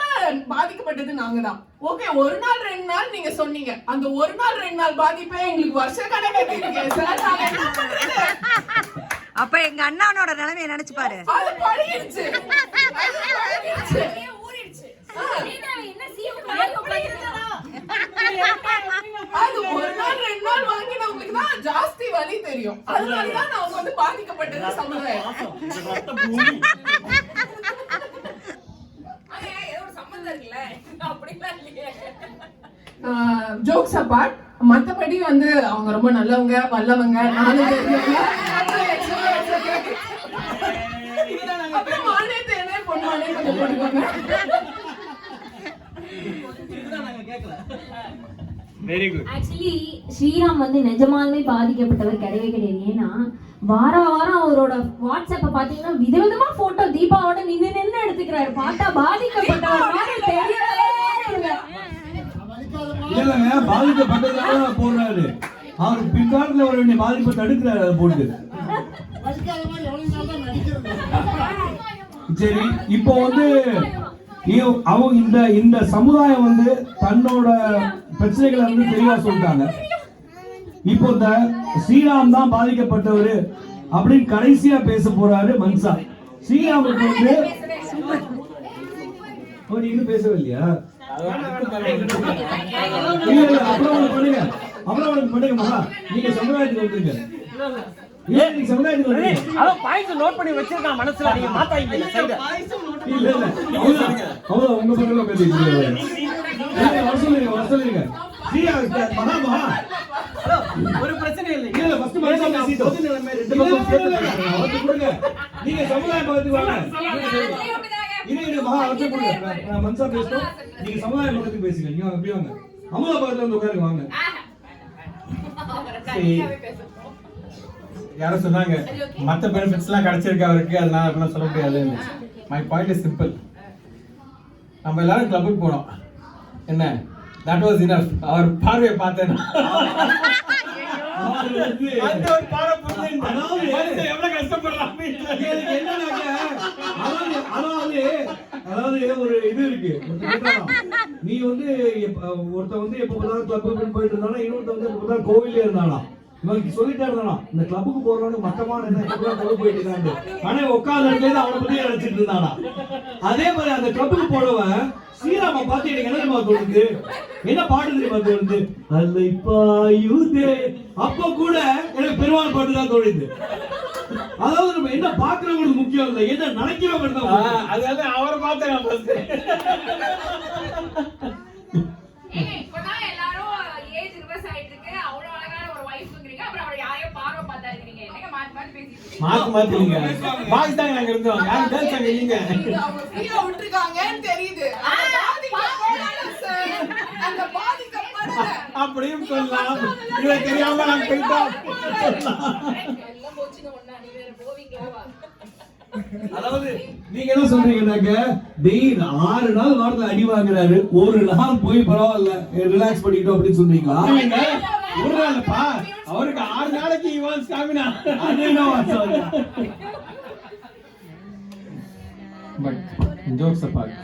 பாதிக்கப்பட்டது நாங்க தான். ஓகே, ஒரு நாள் 2 நாள் நீங்க சொன்னீங்க. அந்த ஒரு நாள் 2 நாள் பாதிப்பே எங்களுக்கு வருஷ கணக்கில் இருக்கு சார். நாங்க என்ன பண்றது? அப்ப எங்க அண்ணானோட நிலைமையை நினைச்சு பாரு. அது பழகிடுச்சு. அது ஒரு நாள் 2 நாள் வாங்கினவங்களுக்கு தான் ஜாஸ்தி வலி தெரியும். அதனாலதான் அவங்க வந்து பாதிக்கப்பட்டது சமுதாயம். ஜோக்ஸ் அபார்ட், மத்தபடி வந்து அவங்க ரொம்ப நல்லவங்க, வல்லவங்க. அப்புறம் மானே தேனே பொன்மானே கொஞ்சம் போட்டுக்கோங்க. Very good. ஆக்சுவலி ஸ்ரீராம் வந்து நிஜமாலுமே பாதிக்கப்பட்டவர் கிடையவே கிடையாது. ஏன்னா வாரம் அவரோட வாட்ஸ்அப்ப பாத்தீங்கன்னா விதவிதமா போட்டோ தீபாவோட நின்னு எடுத்துக்கிறாரு. பார்த்தா பாதிக்கப்பட்டவர் மாதிரி தெரியவே இல்லை. இல்லங்க, பாதிக்கப்பட்டதால போடுறாரு. அவர் பிற்காலத்துல வர வேண்டிய பாதிப்பை தடுக்கிறாரு அதை போட்டு. சரி, இப்போ வந்து அவங்க இந்த சமுதாயம் வந்து தன்னோட பிரச்சனைகளை வந்து தெளிவா சொல்லிட்டாங்க. இப்போ இந்த ஸ்ரீராம் தான் பாதிக்கப்பட்டவரு அப்படின்னு கடைசியா பேச போறாரு மன்சா. ஸ்ரீராமுக்கு வந்து இன்னும் பேசவே இல்லையா? அப்புறம் பண்ணுங்க. நீங்க சமுதாயத்துக்கு வந்துருங்க. நோட் பண்ணி வச்சிருக்கான் மனசுல. நீங்க மாத்தாங்க இல்ல அவ்வளவு உங்க பக்கத்துல பேசிட்டு சொல்லுங்க. ஒரு பிரச்சனை இல்லை. இல்ல ஃபர்ஸ்ட் மனசா பேசிட்டோம். ரெண்டு பக்கம் சேர்த்து கொடுங்க. நீங்க சமுதாய பக்கத்துக்கு வாங்க. இது மகா அவசர கொடுங்க. நான் மனசா பேசிட்டோம். நீங்க சமுதாய பக்கத்துக்கு பேசுங்க. நீங்க அப்படியே வாங்க. அமுதா பக்கத்துல வந்து உட்காருங்க வாங்க. யாரும் சொன்னாங்க மத்த பெனிஃபிட்ஸ் எல்லாம் கிடைச்சிருக்கு அவருக்கு, அதனால அப்படிலாம் சொல்ல முடியாது. My point is simple. நம்ம எல்லாரும் கிளப்புக்கு போனோம். என்ன, தட் வாஸ் இனஃப். அவர் பார்வையை பார்த்தேன். எவ்வளவு கஷ்டப்படுறான். அதாவது ஒரு இது இருக்கு. நீ வந்து ஒருத்த வந்து எப்ப கிளப்புக்கு போயிட்டு இருந்தாலும், இன்னொருத்த வந்து எப்ப கோவிலே இருந்தாலும் இவனுக்கு சொல்லிட்டே இருந்தாலும் இந்த கிளப்புக்கு போறவனுக்கு மட்டமான போயிட்டு இருக்காங்க. ஆனா உட்கார்ந்த இடத்துல அவனை பத்தி நினைச்சிட்டு இருந்தானா. அதே மாதிரி அந்த கிளப்புக்கு போனவன் ஸ்ரீராம பார்த்து எனக்கு என்ன தெரியுமா தோணுது, என்ன பாட்டு தெரியுமா தோணுது, அல்ல பாயுதே. அப்ப கூட எனக்கு பெருமாள் பாட்டு தான் தோணுது. அதாவது நம்ம என்ன பாக்குறவங்களுக்கு முக்கியம் இல்லை, என்ன நினைக்கிறவங்க தான். அதாவது அவரை பார்த்தேன். ஏஜ் ரிவர்ஸ் ஆயிட்டு இருக்கு. அவ்வளவு அழகான ஒரு வைஃப்ங்கறீங்க, அப்புறம் அவரை யாரையோ பார்வை பார்த்தா இருக்கீங்க. என்னங்க மாத்தி மாத்தி பேசிட்டு மாத்திலீங்க பாய்ஸ் தாங்க நாங்க இருந்தோம், யாரும் கேர்ள்ஸ் அங்க இல்லீங்க. அவங்க ஃப்ரீயா விட்டுருக்காங்கன்னு தெரியுது. அந்த பாதிக்கப்படல சார், அந்த பாதிக்கப்படல. அப்படியும் சொல்லலாம், இது தெரியாம நாங்க போயிட்டோம். எல்லாம் போச்சுங்க ஒண்ணா, நீ வேற போவீங்களா? அதாவது நீங்க என்ன சொல்றீங்கன்னாக்க டெய்லி 6 நாள் வாரத்துல அடி வாங்குறாரு, ஒரு நாள் போய் பரவாயில்ல ரிலாக்ஸ் பண்ணிட்டோம் அப்படின்னு சொல்றீங்களா? ஒரு நாள்ப்பா, அவருக்கு 6 நாளைக்கு இவன் ஸ்டாமினா. பட் ஜோக்ஸ் அப்பார்ட்,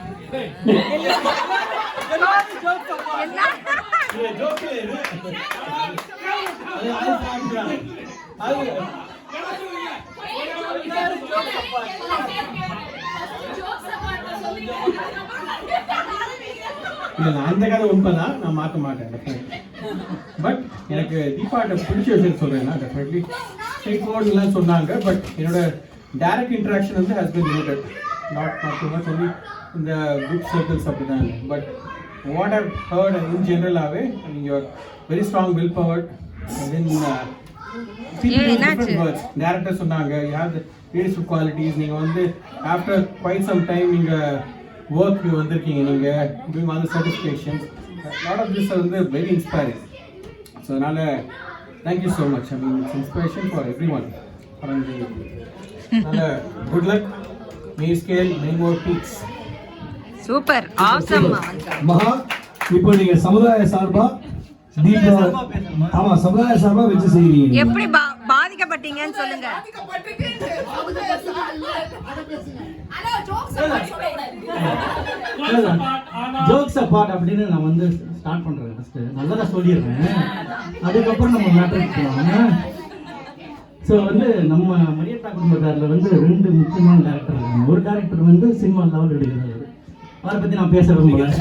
இல்ல அந்த கதை உண்மைதான், நான் மாற்ற மாட்டேன். பட் எனக்கு தீபாட்ட பிடிச்ச விஷயம் சொல்றேன்னா டெஃபினெட்லி ஸ்ட்ரெயிட் ஃபார்வர்ட்லாம் சொன்னாங்க. பட் என்னோட டைரக்ட் இன்ட்ராக்ஷன் வந்து has been limited, not too much only இந்த குட் சர்க்கிள்ஸ் அப்படிதான். But what I've heard in ஜெனரலாகவே you're very strong will powered. Then director சொன்னாங்க you have the leadership qualities. நீங்கள் வந்து after quite some time நீங்கள் work வந்திருக்கீங்க, நீங்கள் doing all the certifications. Lot of this வந்து very inspiring. So அதனால் thank you so much. I mean it's inspiration for everyone. அதனால் good luck, may scale many more peaks. Super, awesome. Maha, இப்போ நீங்க சமுதாய சார்பா ஆமா சமுதாய சார்பா வச்சு செய்றீங்க, எப்படி பாதிக்கப்பட்டீங்கன்னு சொல்லுங்க. ஜோக்ஸ் அப்பார்ட் அப்படின்னு நான் வந்து ஸ்டார்ட் பண்றேன். ஃபர்ஸ்ட் நல்லதா சொல்லிடுறேன், அதுக்கப்புறம் நம்ம மேட்டருக்கு போவாங்க. ஸோ வந்து நம்ம மரியத்தா குடும்பத்தாரில் வந்து 2 முக்கியமான டேரக்டர் இருக்காங்க. ஒரு டேரக்டர் வந்து சினிமா லெவல் எடுக்கிறாரு, அவரை பற்றி நான் பேச விரும்புகிறேன்.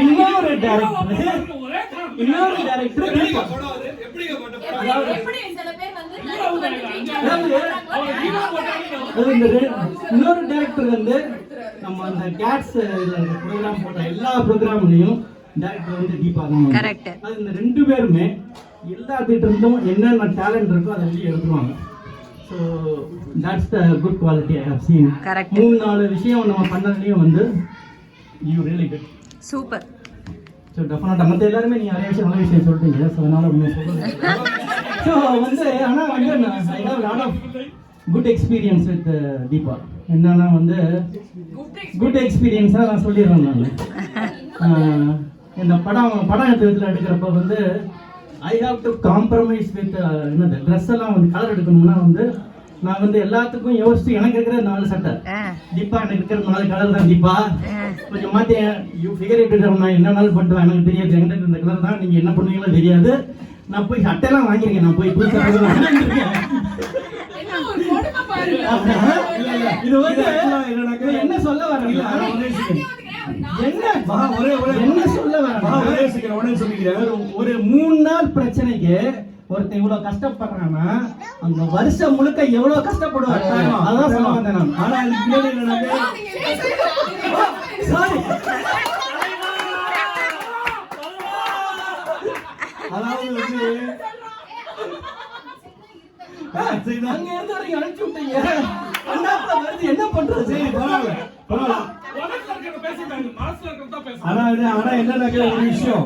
இன்னொரு டேரக்டர் இன்னொரு டேரக்டர் வந்து நம்ம அந்த கேட்ஸ் ப்ரோக்ராம் போட்ட எல்லா ப்ரோக்ராம்லையும் டேரக்டர் வந்து தீபா தான். கரெக்ட். அது இந்த 2 பேருமே எல்லாத்திட்ட இருந்தும் என்னென்ன டேலண்ட் இருக்கோ அதை வெளியே எடுத்துருவாங்க. So that's the good quality I have seen. Correct. 3-4 விஷயம் நம்ம பண்ணதுலேயும் வந்து you really good. Super. So டெஃபினட்டாக மற்ற எல்லாருமே நீங்கள் நிறைய விஷயம் சொல்லிட்டீங்க. ஸோ அதனால் ஒன்றும் சொல்லுங்கள். ஸோ வந்து ஆனால் வந்து I have lot of good experience with Deepa. என்னன்னா வந்து குட் எக்ஸ்பீரியன்ஸாக நான் சொல்லிடுறேன். நான் இந்த படம் எடுக்கிறப்ப வந்து I have to compromise with என்னது ட்ரெஸ் எல்லாம் வந்து கலர் எடுக்கணும்னா வந்து நான் வந்து எல்லாத்துக்கும் யோசிச்சு எனக்கு இருக்கிற 4 சட்டை, தீபா எனக்கு இருக்கிற 4 கலர் தான். தீபா கொஞ்சம் மாற்றி யூ ஃபிகர் இட், நான் என்ன நாள் பண்ணுவேன் எனக்கு தெரியாது, என்கிட்ட இந்த கலர் தான், நீங்கள் என்ன பண்ணுவீங்களோ தெரியாது. நான் போய் சட்டையெல்லாம் வாங்கியிருக்கேன், நான் போய் புதுசாக இது வந்து என்ன சொல்ல வரேன், என்ன சொல்ல வரேன், ஒரு 3 நாள் பிரச்சனைக்கு ஒருத்தன் இவ்வளவு கஷ்டப்படுறான்னா அந்த வருஷம் முழுக்க எவ்வளவு கஷ்டப்படுவாங்க, அதான் சொல்ல வந்தேன் நான். ஆனா அனுப்பிச்சு விட்டீங்க, என்ன பண்றது? சரி பரவாயில்ல பரவாயில்ல. ஆனா என்னன்னாக்க ஒரு விஷயம்,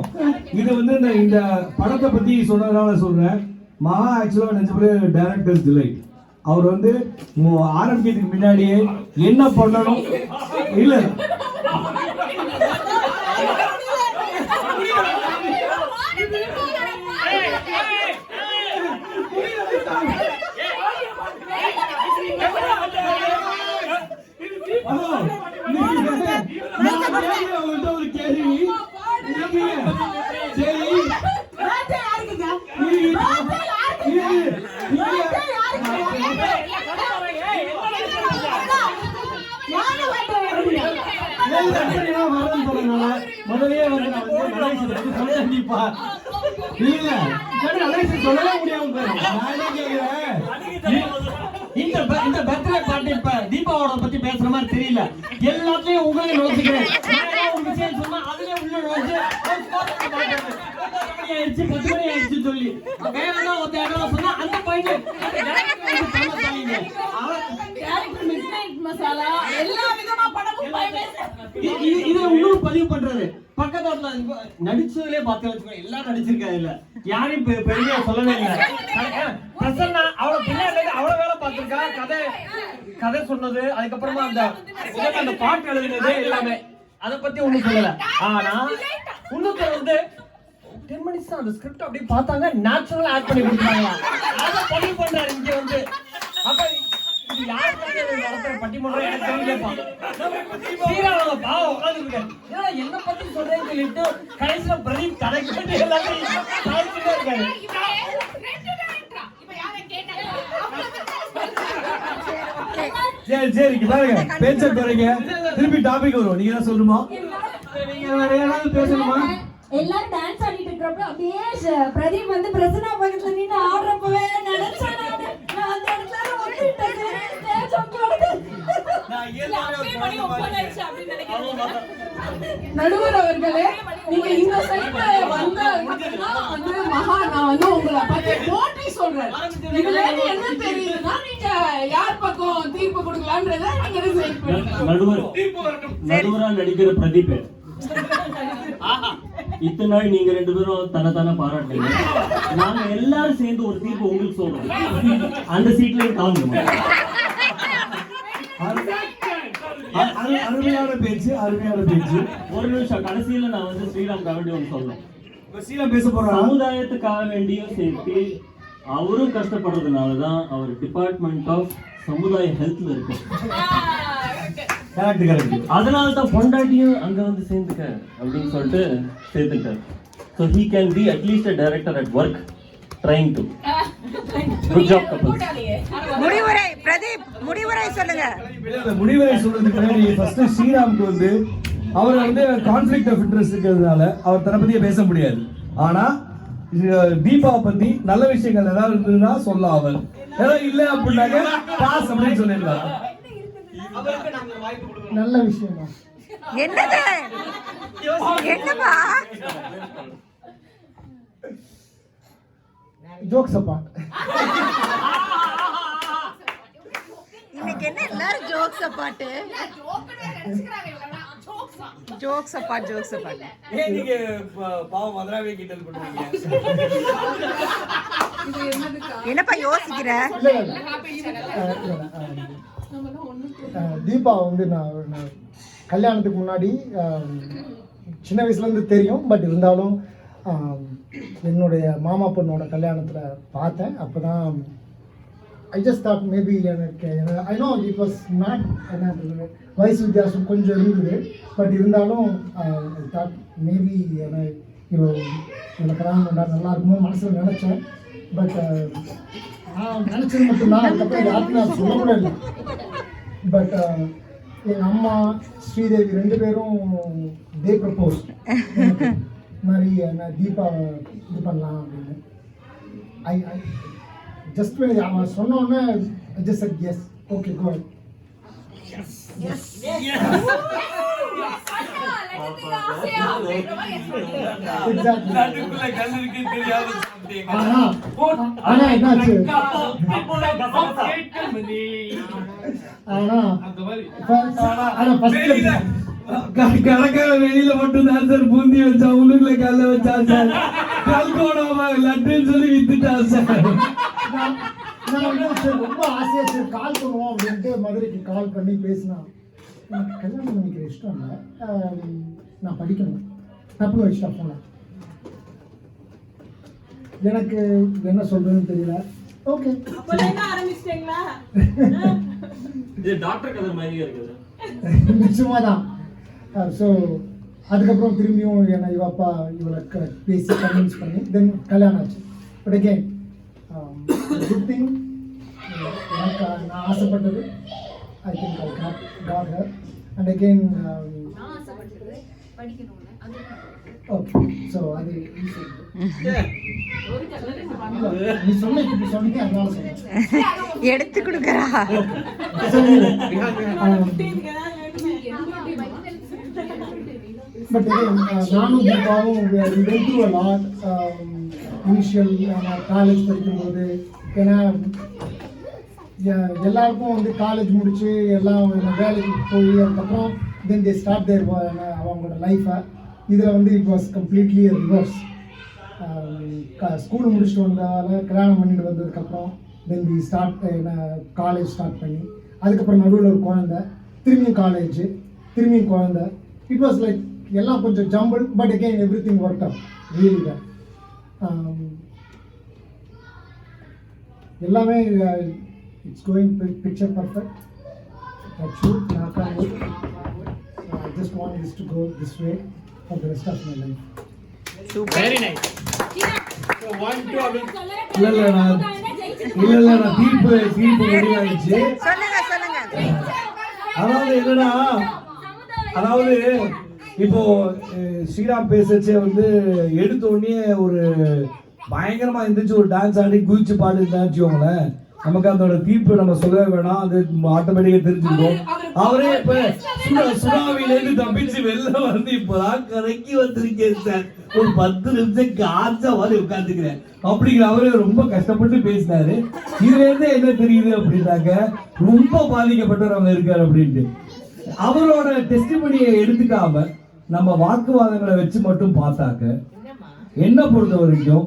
இது வந்து இந்த படத்தை பத்தி சொன்னதுனால சொல்றேன். மகா ஆக்சுவலா நிஜமே டைரக்டர்ஸ் டிலைட். அவர் வந்து ஆரம்பிக்கிறதுக்கு முன்னாடியே என்ன பண்ணணும் இல்ல ஒரு கேள்வி முதலே வந்து சொல்லவே முடியாம இந்த பர்த்டே பார்ட்டி இப்ப தீபாவோட பத்தி பேசுற மாதிரி தெரியல. எல்லாத்தையும் உங்களுக்கு நோக்கிக்கிறேன். சொன்னா அதுலயே உள்ள நோக்கி மணி ஆயிடுச்சு 10 மணி ஆயிடுச்சு சொல்லி வேறனா ஒரு இடம் சொன்னா அந்த பாயிண்ட் மசாலா எல்லா விதமா படமும் இது இன்னொரு பதிவு பண்றாரு பக்கத்துல நடிச்சதுலயே பாத்து எல்லாம் நடிச்சிருக்காரு இல்ல யாரையும் பெரிய சொல்லவே இல்லை பிரசன்னா அவளை பின்னாடி அவ்வளவு வேலை பார்த்திருக்கா கதை சொன்னது அதுக்கப்புறமா அந்த பாட்டு எழுதினது எல்லாமே அதை பத்தி ஒண்ணும் சொல்லல ஆனா இன்னொருத்தர் வந்து 10 minutes தான் அந்த ஸ்கிரிப்ட் அப்படியே பார்த்தாங்க நேச்சுரலா ஆட் பண்ணி கொடுத்தாங்க அதை பதிவு பண்றாரு இங்க வந்து அப்ப இது யாருக்காக நடத்துற பட்டிமன்றம் எனக்கு தெரியலப்பா சீராளோட பாவம் உட்காந்துருக்காரு ஏன்னா என்ன பத்தி சொல்றேன்னு சொல்லிட்டு கடைசியில பிரதீப் கடைக்கு எல்லாத்தையும் சாதிச்சுட்டே இருக்காரு சரி பாருங்க பேச்ச குறைங்க திருப்பி டாபிக் வரும் நீங்க தான் சொல்லணுமா நீங்க வேற யாராவது பேசணுமா எல்லாரும் டான்ஸ் ஆடிட்டு இருக்கிறப்ப அப்படியே பிரதீப் வந்து பிரசன்னா பக்கத்துல நின்று ஆடுறப்பவே நினைச்சேன் நான் அந்த இடத்துல வந்துட்டேன் ஸ்டேஜ் நடுவர் அவர்களே, நீங்க இந்த சைட்ல வந்த வந்து மகா நான் வந்து உங்களை பத்தி போட்டி சொல்றேன். இதுல இருந்து என்ன தெரியுதுன்னா நீங்க யார் பக்கம் தீர்ப்பு கொடுக்கலான்றத நீங்க டிசைட் பண்ணுங்க. நடுவரா நடிக்கிற பிரதீப் இத்தனை நாள் நீங்க 2 பேரும் தனத்தான பாராட்டுங்க. நாங்க எல்லாரும் சேர்ந்து ஒரு தீர்ப்பு உங்களுக்கு சொல்றோம். அந்த சீட்ல காணுங்க. அருமையான பேச்சு. ஒரு நிமிஷம் கடைசியில நான் வந்து ஸ்ரீராம்காக வேண்டி ஒன்று சொல்லணும். ஸ்ரீராம் பேச போறாங்க. சமுதாயத்துக்காக வேண்டியும் சேர்த்து அவரும் கஷ்டப்படுறதுனாலதான் அவர் டிபார்ட்மெண்ட் ஆஃப் சமுதாய ஹெல்த்ல இருக்கு. அதனாலதான் பொண்டாட்டியும் அங்க வந்து சேர்ந்துக்க அப்படின்னு சொல்லிட்டு சேர்த்துட்டார். So he can be at least a director at work trying to. Good job couple. முடிவுரை பிரதீப், முடிவுரை சொல்லுங்க. முடிவுரை சொல்றதுக்கு முன்னாடி ஃபர்ஸ்ட் ஸ்ரீராமுக்கு வந்து அவர் வந்து கான்ஃப்ளிக்ட் ஆஃப் இன்ட்ரெஸ்ட் இருக்கிறதுனால அவர் தரப்பத்தியே பேச முடியாது. ஆனா தீபா பத்தி நல்ல விஷயங்கள் ஏதாவது இருந்ததுன்னா சொல்லலாம். அவர் ஏதாவது இல்ல அப்படின்னாக்க பாஸ் அப்படின்னு சொல்லிடலாம். நல்ல விஷயமா என்னது என்னப்பா ஜோக்ஸ் அப்பார்ட். இன்னைக்கு என்ன எல்லாரும் ஜோக்ஸ் அப்பார்ட் நீங்க பாவம் மதுராவே கிண்டல் பண்ணுவீங்க. என்னப்பா யோசிக்கிற? தீபா வந்து நான் கல்யாணத்துக்கு முன்னாடி சின்ன வயசுலேருந்து தெரியும். பட் இருந்தாலும் என்னுடைய மாமா பொண்ணோட கல்யாணத்தில் பார்த்தேன். அப்போ தான் ஐ ஜஸ்ட் தாட் மேபி எனக்கு I know it was not வயசு வித்தியாசம் கொஞ்சம் இருந்தது. பட் இருந்தாலும் ஐ தாட் மேபி இவ்வளோ கல்யாணம் பண்ணா நல்லா இருக்குமோ மனசில் நினச்சேன். பட் நான் நினச்சது மட்டும்தான். அதுக்கப்புறம் யாருக்கும் நான் சொல்ல கூட இல்லை. பட் எங்கள் அம்மா ஸ்ரீதேவி 2 பேரும் தே ப்ரப்போஸ் மாதிரி நான் தீபாவை இது பண்ணலாம் அப்படின்னு. ஐ ஜஸ்ட் அவன் சொன்னோன்னே I just said yes, okay go ahead. ஆனா என்னாச்சு, கணக்கான வெளியில மட்டும் தான் சார் பூந்தி வச்சா, உள்ளுக்குள்ள கல்ல வச்சா சார், கல்கோணமா லட்டுன்னு சொல்லி வித்துட்டான் சார். ரொம்ப ஆசையா சார் கால் பண்ணுவோம் அப்படின்ட்டு மதுரைக்கு கால் பண்ணி பேசினா, எனக்கு கல்யாணம் பண்ணிக்கிற இஷ்டம் இல்லை, நான் படிக்கணும் தப்புன்னு வச்சுட்டா போன. எனக்கு என்ன சொல்றதுன்னு தெரியல. ஓகே ஆரம்பிச்சிட்டீங்களா? இது டாக்டர் கதை மாதிரியே இருக்குது. நிச்சயமா தான். ஸோ அதுக்கப்புறம் திரும்பியும் என்னை இவப்பா இவளை பேசி கன்வின்ஸ் பண்ணி தென் கல்யாணம் ஆச்சு. பட் அகெயின் குட் திங், எனக்கு நான் ஆசைப்பட்டது I think I got her. And again okay. So அது நீ சொன்ன இப்படி சொன்னீங்க, அதனால சொன்னேன். எடுத்து கொடுக்கறா. பட் நானும் தீபாவும் went through a lot. Initial college படிக்கும்போது ஏன்னா எல்லாருக்கும் வந்து காலேஜ் முடிச்சு எல்லாம் வேலைக்கு போய் அதுக்கப்புறம் தென் தே ஸ்டார்ட் தேர் அவங்களோட லைஃப்பை. இதில் வந்து it was completely reverse. School முடிச்சுட்டு வந்தால கல்யாணம் பண்ணிட்டு வந்ததுக்கப்புறம் then we start college start பண்ணி அதுக்கப்புறம் நடுவில் ஒரு குழந்தை, திரும்பியும் காலேஜ், திரும்பியும் குழந்தை. இட் வாஸ் லைக் எல்லாம் கொஞ்சம் jumble, but again everything work out really well. எல்லாமே it's going picture perfect. knock on wood. I just want this to go this way for the rest of my life. Very nice. இல்ல நான் தீர்ப்பு ready ஆயிடுச்சு. அதாவது இப்போ ஸ்ரீராம் பேசச்சே வந்து எடுத்த உடனே ஒரு பயங்கரமா இருந்துச்சு, ஒரு டான்ஸ் ஆடி குதிச்சு பாடுன்னு வச்சுக்கோங்களேன். நமக்கு அதோட தீர்ப்பு நம்ம சொல்லவே வேணாம், அது ஆட்டோமேட்டிக்கா தெரிஞ்சுக்கணும். அவரே இப்ப சுனாமிலேருந்து தப்பிச்சு வெளில வந்து இப்பதான் கரைக்கி வந்திருக்கேன் சார், ஒரு 10 நிமிஷம் காஞ்சா மாதிரி உட்காந்துக்கிறேன் அப்படிங்கிற அவரே ரொம்ப கஷ்டப்பட்டு பேசினாரு. இதுல இருந்து என்ன தெரியுது அப்படின்னாக்க ரொம்ப பாதிக்கப்பட்டவர் அவங்க இருக்காரு அப்படின்ட்டு. அவரோட டெஸ்டிமனியை எடுத்துக்காம நம்ம வாக்குவாதங்களை வச்சு மட்டும் பார்த்தாக்க என்ன பொறுத்த வரைக்கும்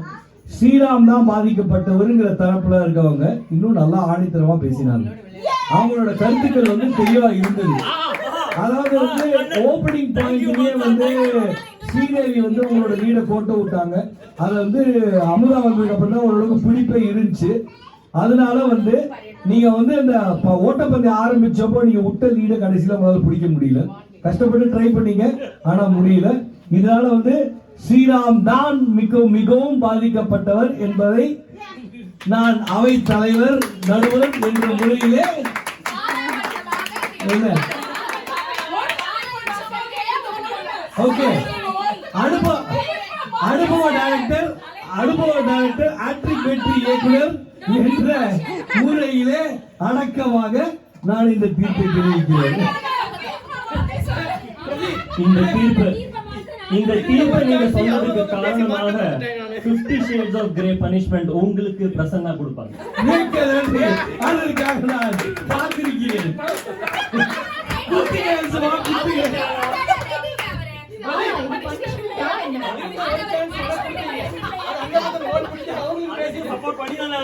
ஸ்ரீராம் தான் பாதிக்கப்பட்டவருங்கிற தரப்புல இருக்கவங்க இன்னும் நல்லா ஆணித்தரமா பேசினாங்க. அவங்களோட கருத்துக்கள் வந்து தெளிவா இருந்தது. அதாவது வந்து ஓப்பனிங் பாயிண்ட்லயே வந்து ஸ்ரீதேவி வந்து உங்களோட வீடை கோட்டை விட்டாங்க. அதை வந்து அமுதா வந்ததுக்கு அப்புறம் தான் ஓரளவுக்கு பிடிப்பே இருந்துச்சு. அதனால வந்து நீங்க வந்து இந்த ஓட்டப்பந்தயம் ஆரம்பிச்சப்போ நீங்க விட்ட லீடை கடைசியில முதல்ல பிடிக்க முடியல, கஷ்டப்பட்டு ட்ரை பண்ணீங்க ஆனா முடியல. இதனால வந்து ஸ்ரீராம் தான் மிகவும் பாதிக்கப்பட்டவர் என்பதை நான் அவை தலைவர் நடுவர் என்ற முறையிலே ஓகே அனுபவ டைரக்டர் ஆக்ட்ரிக் வெற்றி இயக்குனர் என்ற முறையிலே அடக்கமாக நான் இந்த தீர்ப்பை தெரிவிக்கிறேன். இந்த தீர்ப்பை நீங்க சொன்னதுக்கு காரணமாக 50 Shades of Grey பனிஷ்மெண்ட் உங்களுக்கு பிரசன்னா கொடுப்பாங்க. அதற்காக நான் காத்திருக்கிறேன். சப்போர்ட் பண்ணி நான்